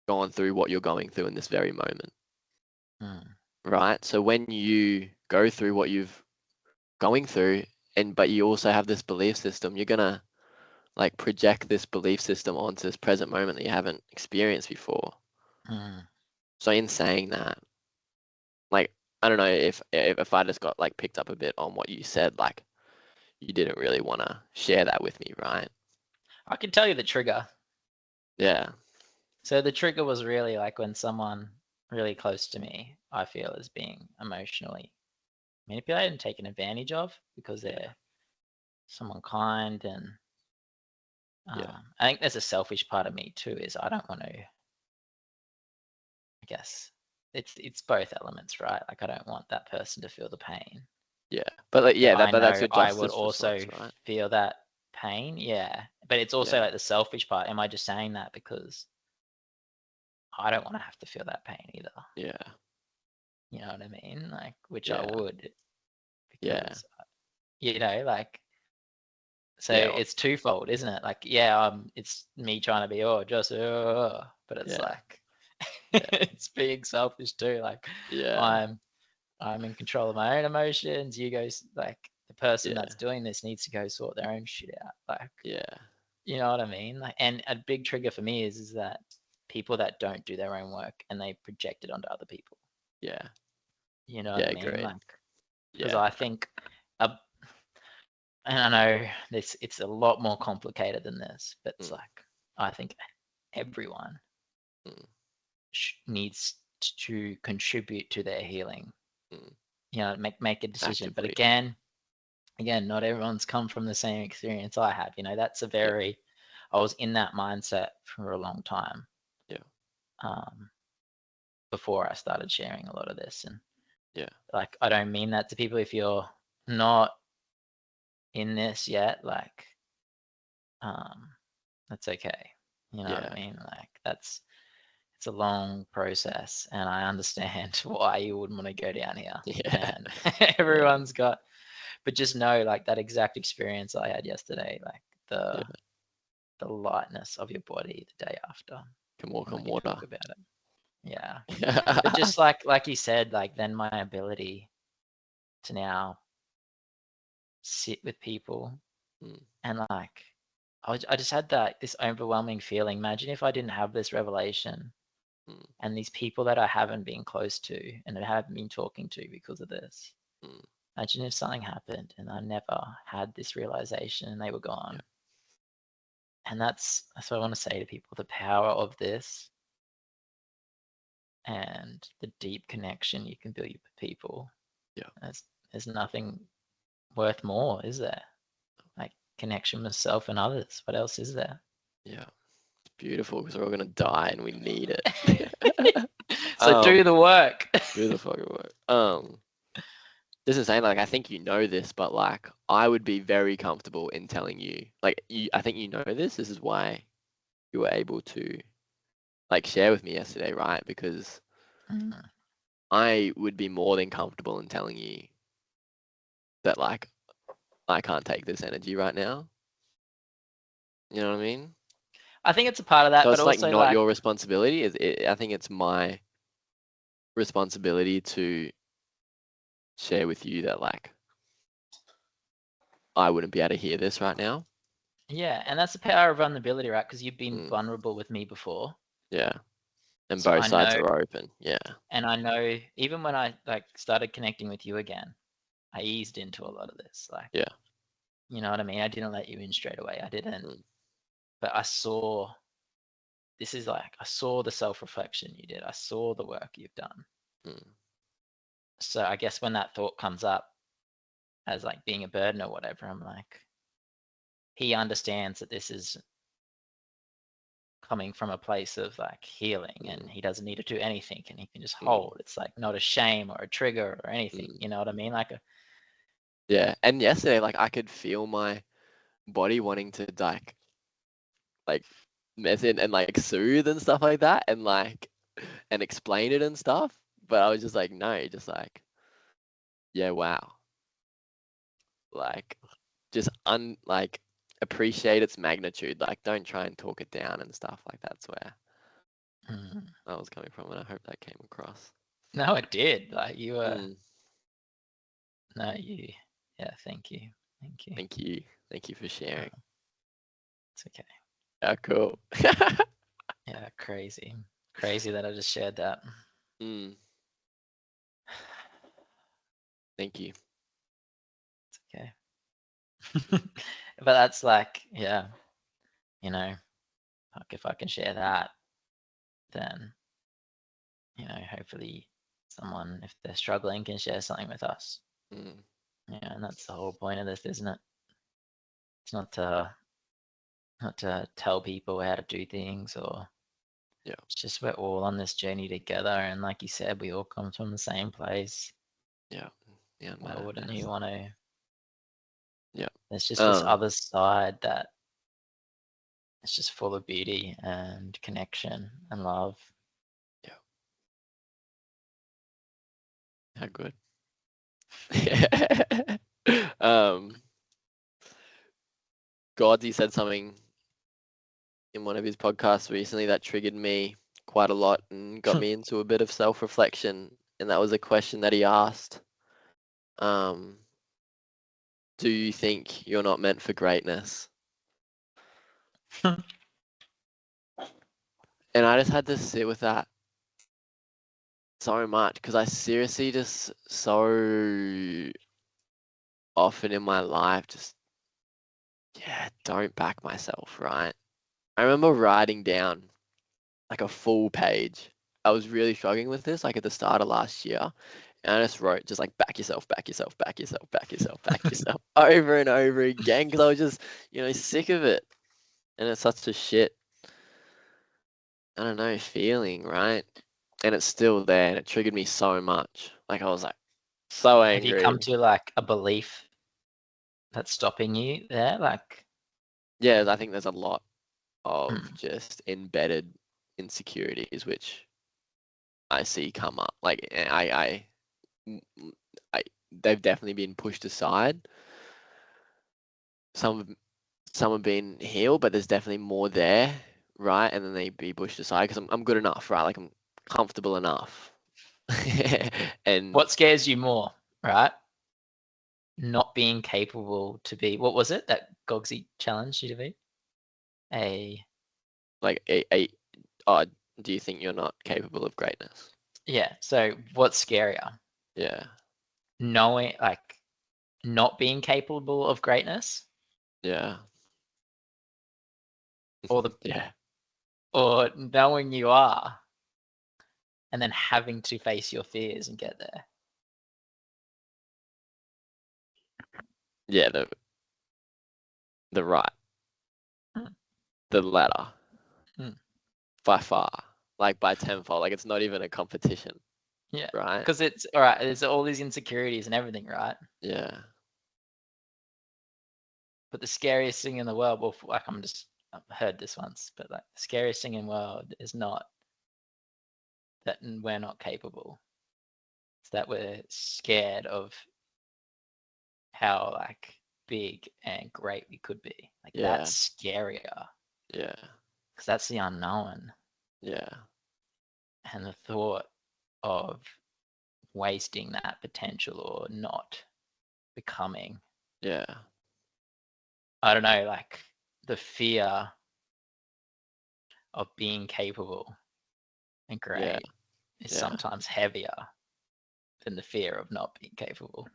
Speaker 1: gone through what you're going through in this very moment,
Speaker 2: mm,
Speaker 1: right? So when you go through what you've going through but you also have this belief system, you're gonna like project this belief system onto this present moment that you haven't experienced before.
Speaker 2: mm.
Speaker 1: So in saying that, like I don't know if I just got like picked up a bit on what you said, like you didn't really want to share that with me, right?
Speaker 2: I can tell you the trigger.
Speaker 1: Yeah,
Speaker 2: So the trigger was really like when someone really close to me, I feel, is being emotionally manipulated and taken advantage of because
Speaker 1: yeah,
Speaker 2: they're someone kind. And
Speaker 1: yeah,
Speaker 2: I think there's a selfish part of me too, is I don't want to, I guess it's both elements, right? Like I don't want that person to feel the pain,
Speaker 1: yeah. But like,
Speaker 2: but
Speaker 1: yeah,
Speaker 2: I
Speaker 1: but that's
Speaker 2: know
Speaker 1: your
Speaker 2: I would
Speaker 1: justice
Speaker 2: also
Speaker 1: response, right?
Speaker 2: feel that pain. Yeah. But it's also
Speaker 1: Yeah,
Speaker 2: like the selfish part. Am I just saying that because I don't want to have to feel that pain either?
Speaker 1: yeah,
Speaker 2: You know what I mean? Like, which I
Speaker 1: yeah,
Speaker 2: would,
Speaker 1: yeah,
Speaker 2: because like, so
Speaker 1: yeah,
Speaker 2: it's twofold, isn't it? Like, yeah, it's me trying to be but it's
Speaker 1: yeah,
Speaker 2: like
Speaker 1: yeah,
Speaker 2: it's being selfish too. Like,
Speaker 1: yeah,
Speaker 2: I'm I'm in control of my own emotions. You guys, like, the person
Speaker 1: yeah,
Speaker 2: that's doing this needs to go sort their own shit out. Like,
Speaker 1: yeah,
Speaker 2: you know what I mean? Like, and a big trigger for me is that people that don't do their own work and they project it onto other people.
Speaker 1: yeah,
Speaker 2: You know what
Speaker 1: yeah.
Speaker 2: I mean?
Speaker 1: Agreed.
Speaker 2: Like, because
Speaker 1: Yeah,
Speaker 2: I think a and I know this, it's a lot more complicated than this, but it's
Speaker 1: mm,
Speaker 2: like I think everyone
Speaker 1: mm,
Speaker 2: needs to contribute to their healing.
Speaker 1: mm.
Speaker 2: You know, make a decision. But
Speaker 1: Actively.
Speaker 2: again, not everyone's come from the same experience I have. You know, that's a
Speaker 1: Yeah,
Speaker 2: very I was in that mindset for a long time,
Speaker 1: yeah,
Speaker 2: um, before I started sharing a lot of this. And
Speaker 1: yeah,
Speaker 2: like, I don't mean that to people if you're not in this yet. Like, um, that's okay. You know what
Speaker 1: yeah,
Speaker 2: I mean? Like, it's a long process, and I understand why you wouldn't want to go down here.
Speaker 1: yeah,
Speaker 2: And
Speaker 1: yeah,
Speaker 2: everyone's got, but just know, like, that exact experience I had yesterday, like
Speaker 1: yeah,
Speaker 2: the lightness of your body the day after.
Speaker 1: Can walk
Speaker 2: and
Speaker 1: on
Speaker 2: we can
Speaker 1: water.
Speaker 2: talk about it. Yeah. But just like you said, like then my ability to now sit with people and like I just had this overwhelming feeling. Imagine if I didn't have this revelation and these people that I haven't been close to and I haven't been talking to because of this. Imagine if something happened and I never had this realization and they were gone. And that's what I want to say to people, the power of this and the deep connection you can build with people.
Speaker 1: Yeah.
Speaker 2: There's nothing worth more, is there? Like connection with self and others. What else is there?
Speaker 1: Yeah. It's beautiful because we're all gonna die and we need it.
Speaker 2: So do the work.
Speaker 1: Do the fucking work. This is saying like I think you know this, but like I would be very comfortable in telling you, like I think you know this. This is why you were able to like share with me yesterday, right? Because I would be more than comfortable in telling you that like I can't take this energy right now. You know what I mean?
Speaker 2: I think it's a part of that,
Speaker 1: So
Speaker 2: but
Speaker 1: it's like
Speaker 2: also
Speaker 1: not
Speaker 2: like
Speaker 1: your responsibility. I think it's my responsibility to share with you that like I wouldn't be able to hear this right now.
Speaker 2: yeah, and that's the power of vulnerability, right? Because you've been vulnerable with me before.
Speaker 1: Yeah. And
Speaker 2: So
Speaker 1: both
Speaker 2: I
Speaker 1: sides
Speaker 2: know,
Speaker 1: are open. Yeah.
Speaker 2: and I know even when I like started connecting with you again, I eased into a lot of this. Like,
Speaker 1: Yeah.
Speaker 2: you know what I mean? I didn't let you in straight away. I didn't. But I saw I saw the self-reflection you did. I saw the work you've done. So I guess when that thought comes up as like being a burden or whatever, I'm like, he understands that this is coming from a place of like healing and he doesn't need to do anything and he can just hold. It's like not a shame or a trigger or anything. You know what I mean? Like
Speaker 1: yeah. And yesterday, like I could feel my body wanting to like method and like soothe and stuff like that and like and explain it and stuff. But I was just like, no, just like, yeah, wow. Like just like appreciate its magnitude. Like don't try and talk it down and stuff. Like that's where that was coming from, and I hope that came across.
Speaker 2: no, it did. Like you were no, you yeah, thank you. Thank you.
Speaker 1: Thank you. Thank you for sharing.
Speaker 2: It's okay.
Speaker 1: Yeah, cool.
Speaker 2: Yeah, crazy. Crazy that I just shared that.
Speaker 1: Thank you.
Speaker 2: It's okay. But that's like, yeah, you know, like if I can share that, then, you know, hopefully someone, if they're struggling, can share something with us. Yeah, and that's the whole point of this, isn't it? It's not to tell people how to do things or it's just we're all on this journey together and like you said, we all come from the same place.
Speaker 1: Yeah.
Speaker 2: Why wouldn't you want to?
Speaker 1: Yeah.
Speaker 2: There's just this other side that it's just full of beauty and connection and love.
Speaker 1: Yeah. How good. Godsey said something in one of his podcasts recently that triggered me quite a lot and got me into a bit of self-reflection. And that was a question that he asked. Do you think you're not meant for greatness? And I just had to sit with that so much because I seriously just so often in my life just don't back myself, right? I remember writing down like a full page. I was really struggling with this like at the start of last year. And I just wrote just like back yourself, back yourself, back yourself, back yourself, back yourself over and over again because I was just, sick of it. And it's such a shit, I don't know, feeling, right? And it's still there and it triggered me so much. Like I was like so
Speaker 2: Have you come
Speaker 1: angry.
Speaker 2: to like a belief that's stopping you there? Like,
Speaker 1: Yeah, I think there's a lot of just embedded insecurities which I see come up. Like they've definitely been pushed aside. Some have been healed, but there's definitely more there, right? And then they be pushed aside because I'm good enough, right? Like I'm comfortable enough. And
Speaker 2: what scares you more, right? Not being capable to be, what was it that Gogsy challenged you to be?
Speaker 1: like do you think you're not capable of greatness?
Speaker 2: Yeah. So what's scarier?
Speaker 1: Yeah.
Speaker 2: Knowing, like, not being capable of greatness,
Speaker 1: Yeah.
Speaker 2: or the
Speaker 1: Yeah.
Speaker 2: or knowing you are, and then having to face your fears and get there.
Speaker 1: Yeah, the right.
Speaker 2: Hmm.
Speaker 1: The latter.
Speaker 2: Hmm.
Speaker 1: By far. Like by tenfold. Like it's not even a competition.
Speaker 2: Yeah.
Speaker 1: Right?
Speaker 2: Because it's all right, there's all these insecurities and everything, right?
Speaker 1: Yeah.
Speaker 2: But the scariest thing in the world, well, like I've heard this once, but like the scariest thing in the world is not that we're not capable. It's that we're scared of how like big and great we could be. Like
Speaker 1: Yeah.
Speaker 2: that's scarier
Speaker 1: Yeah.
Speaker 2: because that's the unknown.
Speaker 1: Yeah.
Speaker 2: And the thought of wasting that potential or not becoming,
Speaker 1: Yeah.
Speaker 2: I don't know, like the fear of being capable and
Speaker 1: Yeah.
Speaker 2: great is
Speaker 1: Yeah.
Speaker 2: sometimes heavier than the fear of not being capable.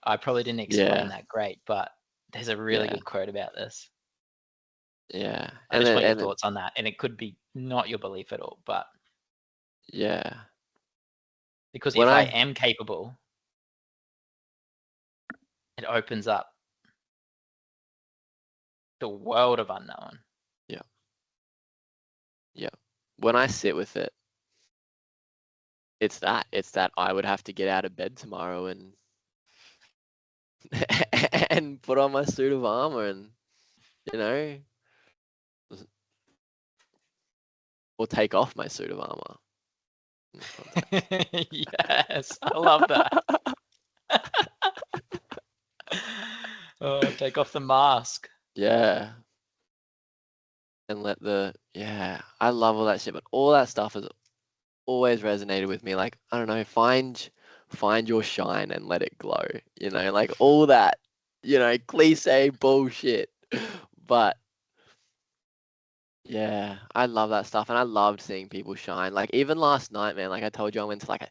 Speaker 2: I probably didn't explain
Speaker 1: Yeah.
Speaker 2: that great, but there's a really
Speaker 1: Yeah.
Speaker 2: good quote about this.
Speaker 1: Yeah.
Speaker 2: I
Speaker 1: And
Speaker 2: just want your
Speaker 1: then
Speaker 2: thoughts on that. And it could be not your belief at all, but
Speaker 1: yeah.
Speaker 2: because
Speaker 1: When
Speaker 2: if I
Speaker 1: I
Speaker 2: am capable, it opens up the world of unknown.
Speaker 1: Yeah. Yeah. When I sit with it, it's that I would have to get out of bed tomorrow and and put on my suit of armor and you know or take off my suit of armor in this context.
Speaker 2: Yes, I love that. Oh, take off the mask.
Speaker 1: Yeah. And I love all that shit, but all that stuff has always resonated with me. Like, I don't know, find your shine and let it glow. Like all that, cliche bullshit. But yeah, I love that stuff and I loved seeing people shine. Like even last night, man, like I told you I went to like a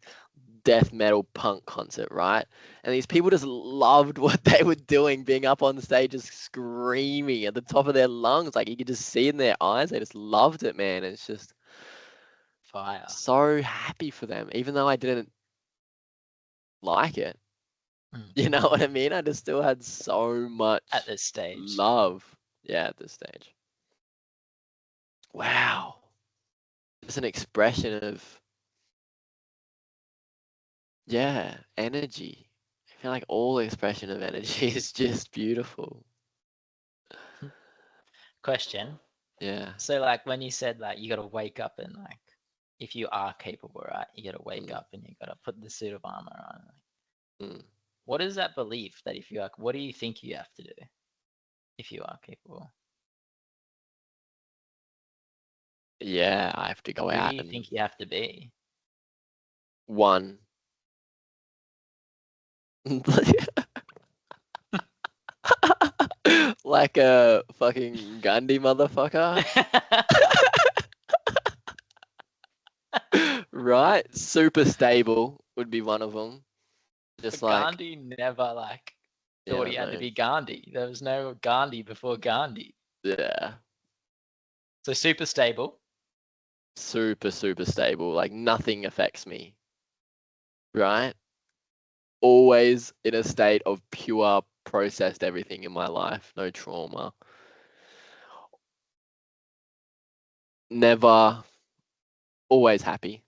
Speaker 1: death metal punk concert, right? And these people just loved what they were doing, being up on stage just screaming at the top of their lungs. Like you could just see in their eyes, they just loved it, man. It's just
Speaker 2: Fire.
Speaker 1: so happy for them, even though I didn't like it.
Speaker 2: Mm.
Speaker 1: You know what I mean? I just still had so much
Speaker 2: At this stage.
Speaker 1: love. Yeah, at this stage. Wow. It's an expression of, yeah, energy. I feel like all expression of energy is just beautiful.
Speaker 2: Question.
Speaker 1: Yeah.
Speaker 2: So like when you said like you gotta wake up and like if you are capable, right, you gotta wake
Speaker 1: Mm,
Speaker 2: up and you gotta put the suit of armor on.
Speaker 1: mm.
Speaker 2: What is that belief that if you are, what do you think you have to do if you are capable?
Speaker 1: Yeah, I have to go
Speaker 2: Who do
Speaker 1: out
Speaker 2: you
Speaker 1: and
Speaker 2: think you have to be?
Speaker 1: one. Like a fucking Gandhi motherfucker. Right? Super stable would be one of them. Just
Speaker 2: But
Speaker 1: like,
Speaker 2: Gandhi never like
Speaker 1: yeah,
Speaker 2: thought
Speaker 1: I
Speaker 2: he had to
Speaker 1: know.
Speaker 2: be Gandhi. There was no Gandhi before Gandhi.
Speaker 1: Yeah.
Speaker 2: So super stable.
Speaker 1: Super, super stable. Like nothing affects me. Right? Always in a state of pure processed everything in my life. No trauma. Never, always happy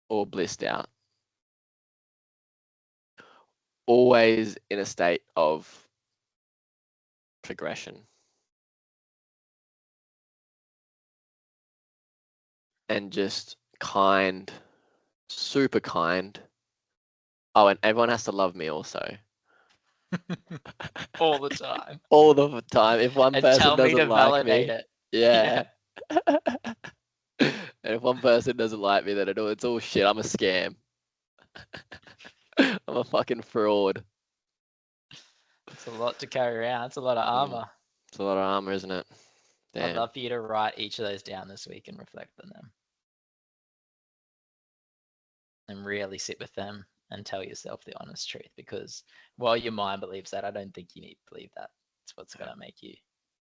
Speaker 1: or blissed out. Always in a state of progression. And just kind, super kind. Oh, and everyone has to love me also.
Speaker 2: All the time.
Speaker 1: All the time. If one
Speaker 2: And
Speaker 1: person
Speaker 2: tell me to
Speaker 1: doesn't like
Speaker 2: validate
Speaker 1: me,
Speaker 2: it.
Speaker 1: yeah. And if one person doesn't like me, then it's all shit. I'm a scam. I'm a fucking fraud.
Speaker 2: It's a lot to carry around. It's a lot of armor.
Speaker 1: It's a lot of armor, isn't it? Damn.
Speaker 2: I'd love for you to write each of those down this week and reflect on them. And really sit with them and tell yourself the honest truth. Because while your mind believes that, I don't think you need to believe that. It's what's going to make you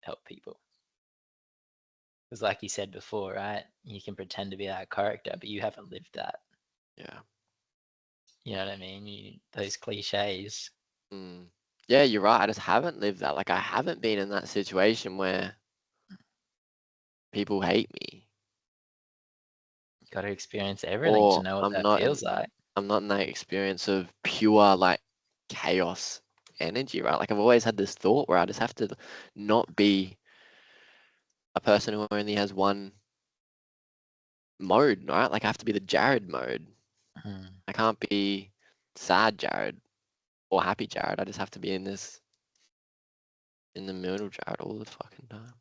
Speaker 2: help people. Because like you said before, right? You can pretend to be that character, but you haven't lived that.
Speaker 1: Yeah.
Speaker 2: You know what I mean? Those cliches.
Speaker 1: Yeah, you're right. I just haven't lived that. Like, I haven't been in that situation where people hate me.
Speaker 2: You got to experience everything to know what that feels like.
Speaker 1: I'm not in that experience of pure, like, chaos energy, right? Like, I've always had this thought where I just have to not be a person who only has one mode, right? Like, I have to be the Jarrod mode. I can't be sad Jarrod or happy Jarrod. I just have to be in the middle Jarrod all the fucking time.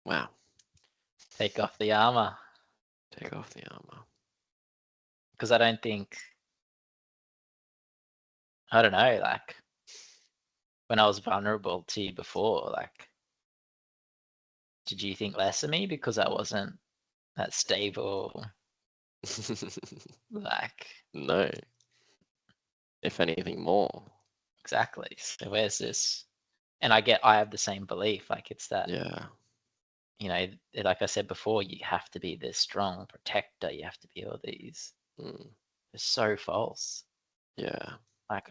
Speaker 1: Wow.
Speaker 2: Take off the armor.
Speaker 1: Take off the armor.
Speaker 2: Because I don't know, like, when I was vulnerable to you before, like, did you think less of me because I wasn't that stable? Like,
Speaker 1: no. If anything more.
Speaker 2: Exactly. So where's this? And I have the same belief. Like, it's that,
Speaker 1: Yeah.
Speaker 2: Like I said before, you have to be this strong protector. You have to be all these. It's so false.
Speaker 1: Yeah.
Speaker 2: Like,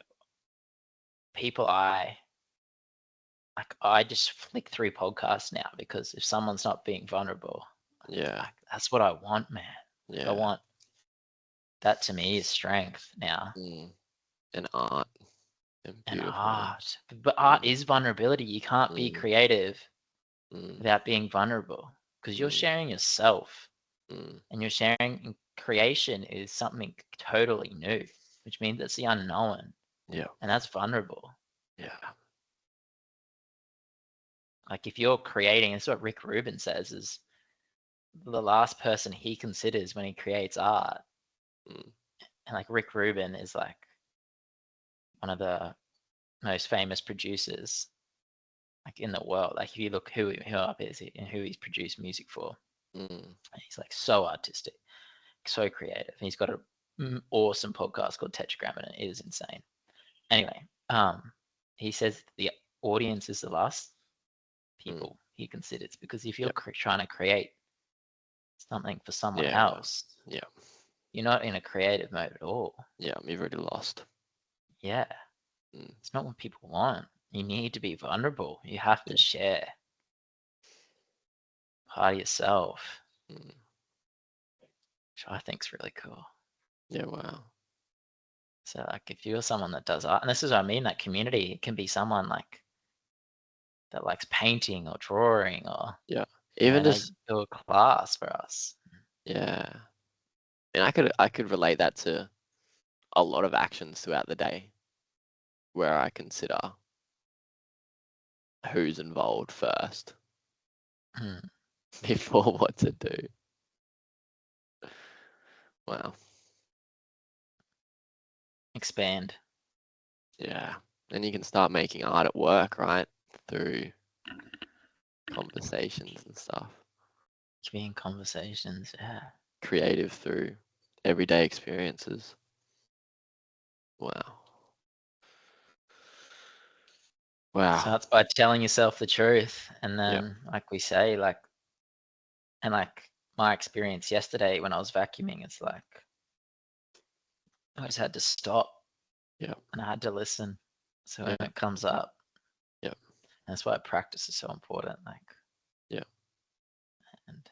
Speaker 2: people I just flick through podcasts now because if someone's not being vulnerable,
Speaker 1: Yeah.
Speaker 2: That's what I want, man.
Speaker 1: Yeah.
Speaker 2: I want that. To me is strength now.
Speaker 1: And art.
Speaker 2: And art. But art is vulnerability. You can't be creative without being vulnerable because you're sharing yourself and you're sharing. Creation is something totally new, which means it's the unknown.
Speaker 1: Yeah.
Speaker 2: And that's vulnerable.
Speaker 1: Yeah.
Speaker 2: Like, if you're creating, it's what Rick Rubin says, is the last person he considers when he creates art. And like, Rick Rubin is like one of the most famous producers like in the world. Like, if you look who up is and who he's produced music for, he's like so artistic, so creative. And he's got an awesome podcast called Tetragrammaton, and it is insane. Anyway, he says the audience is the last people he considers, because if you're trying to create something for someone else, you're not in a creative mode at all.
Speaker 1: Yeah, you've already lost.
Speaker 2: Yeah. It's not what people want. You need to be vulnerable. You have to share part of yourself, which I think is really cool.
Speaker 1: Yeah, wow.
Speaker 2: So, like, if you're someone that does art, and this is what I mean, that community, it can be someone like that likes painting or drawing, or
Speaker 1: even just
Speaker 2: do a class for us.
Speaker 1: Yeah. And I could relate that to a lot of actions throughout the day where I consider who's involved first before what to do. Wow.
Speaker 2: Expand.
Speaker 1: Yeah. And you can start making art at work, right? Through conversations and stuff.
Speaker 2: Being conversations, yeah.
Speaker 1: Creative through everyday experiences. Wow. Wow.
Speaker 2: So that's by telling yourself the truth. And then, like we say, like, and like my experience yesterday when I was vacuuming, it's like, I just had to stop.
Speaker 1: Yeah.
Speaker 2: And I had to listen. So when it comes up.
Speaker 1: Yeah.
Speaker 2: That's why practice is so important. Like, and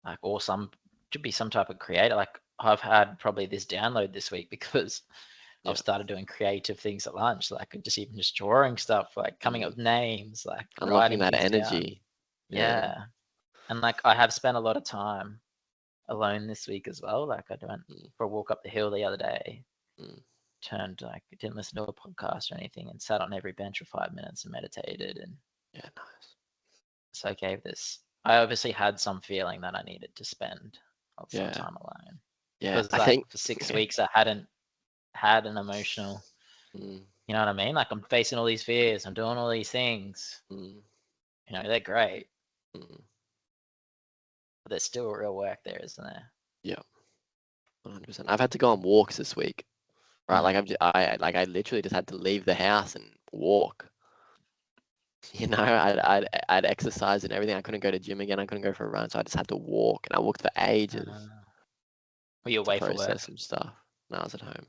Speaker 2: like, or should be some type of creator. Like, I've had probably this download this week because I've started doing creative things at lunch, like just drawing stuff, like coming up with names, like
Speaker 1: unlocking
Speaker 2: writing
Speaker 1: that
Speaker 2: things
Speaker 1: energy.
Speaker 2: down. Yeah. And like, I have spent a lot of time alone this week as well. Like, I went for a walk up the hill the other day, didn't listen to a podcast or anything, and sat on every bench for 5 minutes and meditated. And
Speaker 1: Yeah, nice.
Speaker 2: so I obviously had some feeling that I needed to spend some time alone.
Speaker 1: Yeah,
Speaker 2: Because
Speaker 1: I think
Speaker 2: for 6 weeks I hadn't had an emotional, you know what I mean? Like, I'm facing all these fears, I'm doing all these things. You know, they're great. But there's still real work there, isn't there?
Speaker 1: Yeah, 100%. I've had to go on walks this week, right? Like I literally just had to leave the house and walk. You know, I'd exercise and everything. I couldn't go to gym again. I couldn't go for a run, so I just had to walk, and I walked for ages
Speaker 2: Were you away
Speaker 1: to
Speaker 2: for work?
Speaker 1: process some stuff. And I was at home.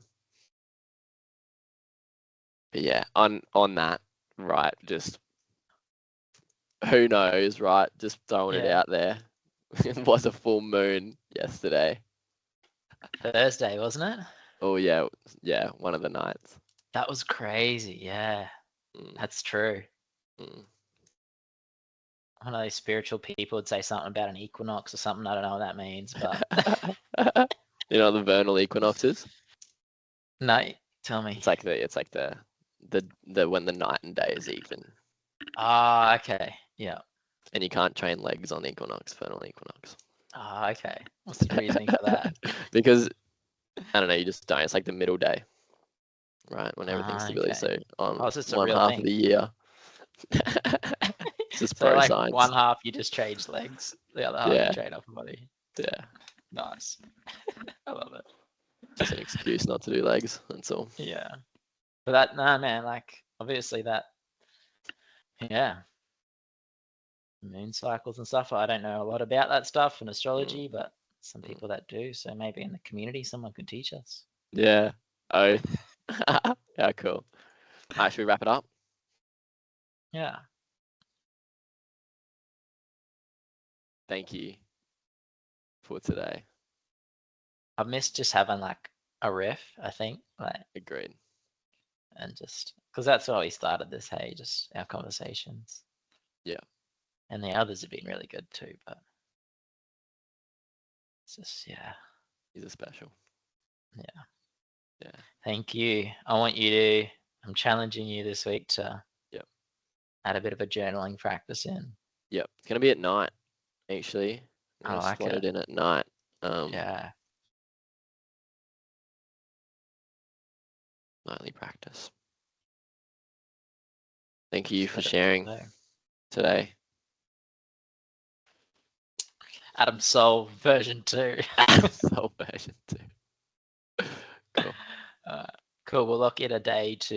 Speaker 1: But yeah, on that, right? Just who knows, right? Just throwing it out there. It was a full moon yesterday.
Speaker 2: Thursday, wasn't it?
Speaker 1: Oh yeah, one of the nights.
Speaker 2: That was crazy. Yeah, that's true. One of those spiritual people would say something about an equinox or something. I don't know what that means, but
Speaker 1: you know what the vernal equinox is?
Speaker 2: No, tell me.
Speaker 1: It's like the when the night and day is even.
Speaker 2: Ah, okay. Yeah.
Speaker 1: And you can't train legs on vernal equinox.
Speaker 2: Ah, okay. What's the reasoning for that?
Speaker 1: Because I don't know, you just don't. It's like the middle day, right? When everything's stability.
Speaker 2: Okay.
Speaker 1: So on
Speaker 2: it's a
Speaker 1: one
Speaker 2: real
Speaker 1: half
Speaker 2: thing.
Speaker 1: of the year. It's just
Speaker 2: So
Speaker 1: pro
Speaker 2: like
Speaker 1: science.
Speaker 2: one half you just change legs, the other half you train upper body.
Speaker 1: Yeah.
Speaker 2: Nice. I love it.
Speaker 1: Just an excuse not to do legs. That's all.
Speaker 2: Yeah. But man, like obviously that, yeah. Moon cycles and stuff. I don't know a lot about that stuff in astrology, but some people that do. So maybe in the community, someone could teach us.
Speaker 1: Yeah. Oh. Yeah, cool. All right, should we wrap it up?
Speaker 2: Yeah.
Speaker 1: Thank you for today.
Speaker 2: I've missed just having like a riff, I think. Like,
Speaker 1: agreed.
Speaker 2: And just because that's why we started this, hey, just our conversations.
Speaker 1: Yeah.
Speaker 2: And the others have been really good too, but it's just, yeah.
Speaker 1: These are special.
Speaker 2: Yeah.
Speaker 1: Yeah.
Speaker 2: Thank you. I'm challenging you this week to add a bit of a journaling practice in.
Speaker 1: Yep. It's going to be at night, actually. I'm going to slot it in at night.
Speaker 2: Yeah.
Speaker 1: Nightly practice. Thank you for sharing today.
Speaker 2: Adam Soul version 2.
Speaker 1: Adam Soul version 2. Cool.
Speaker 2: Cool. We'll lock in a day to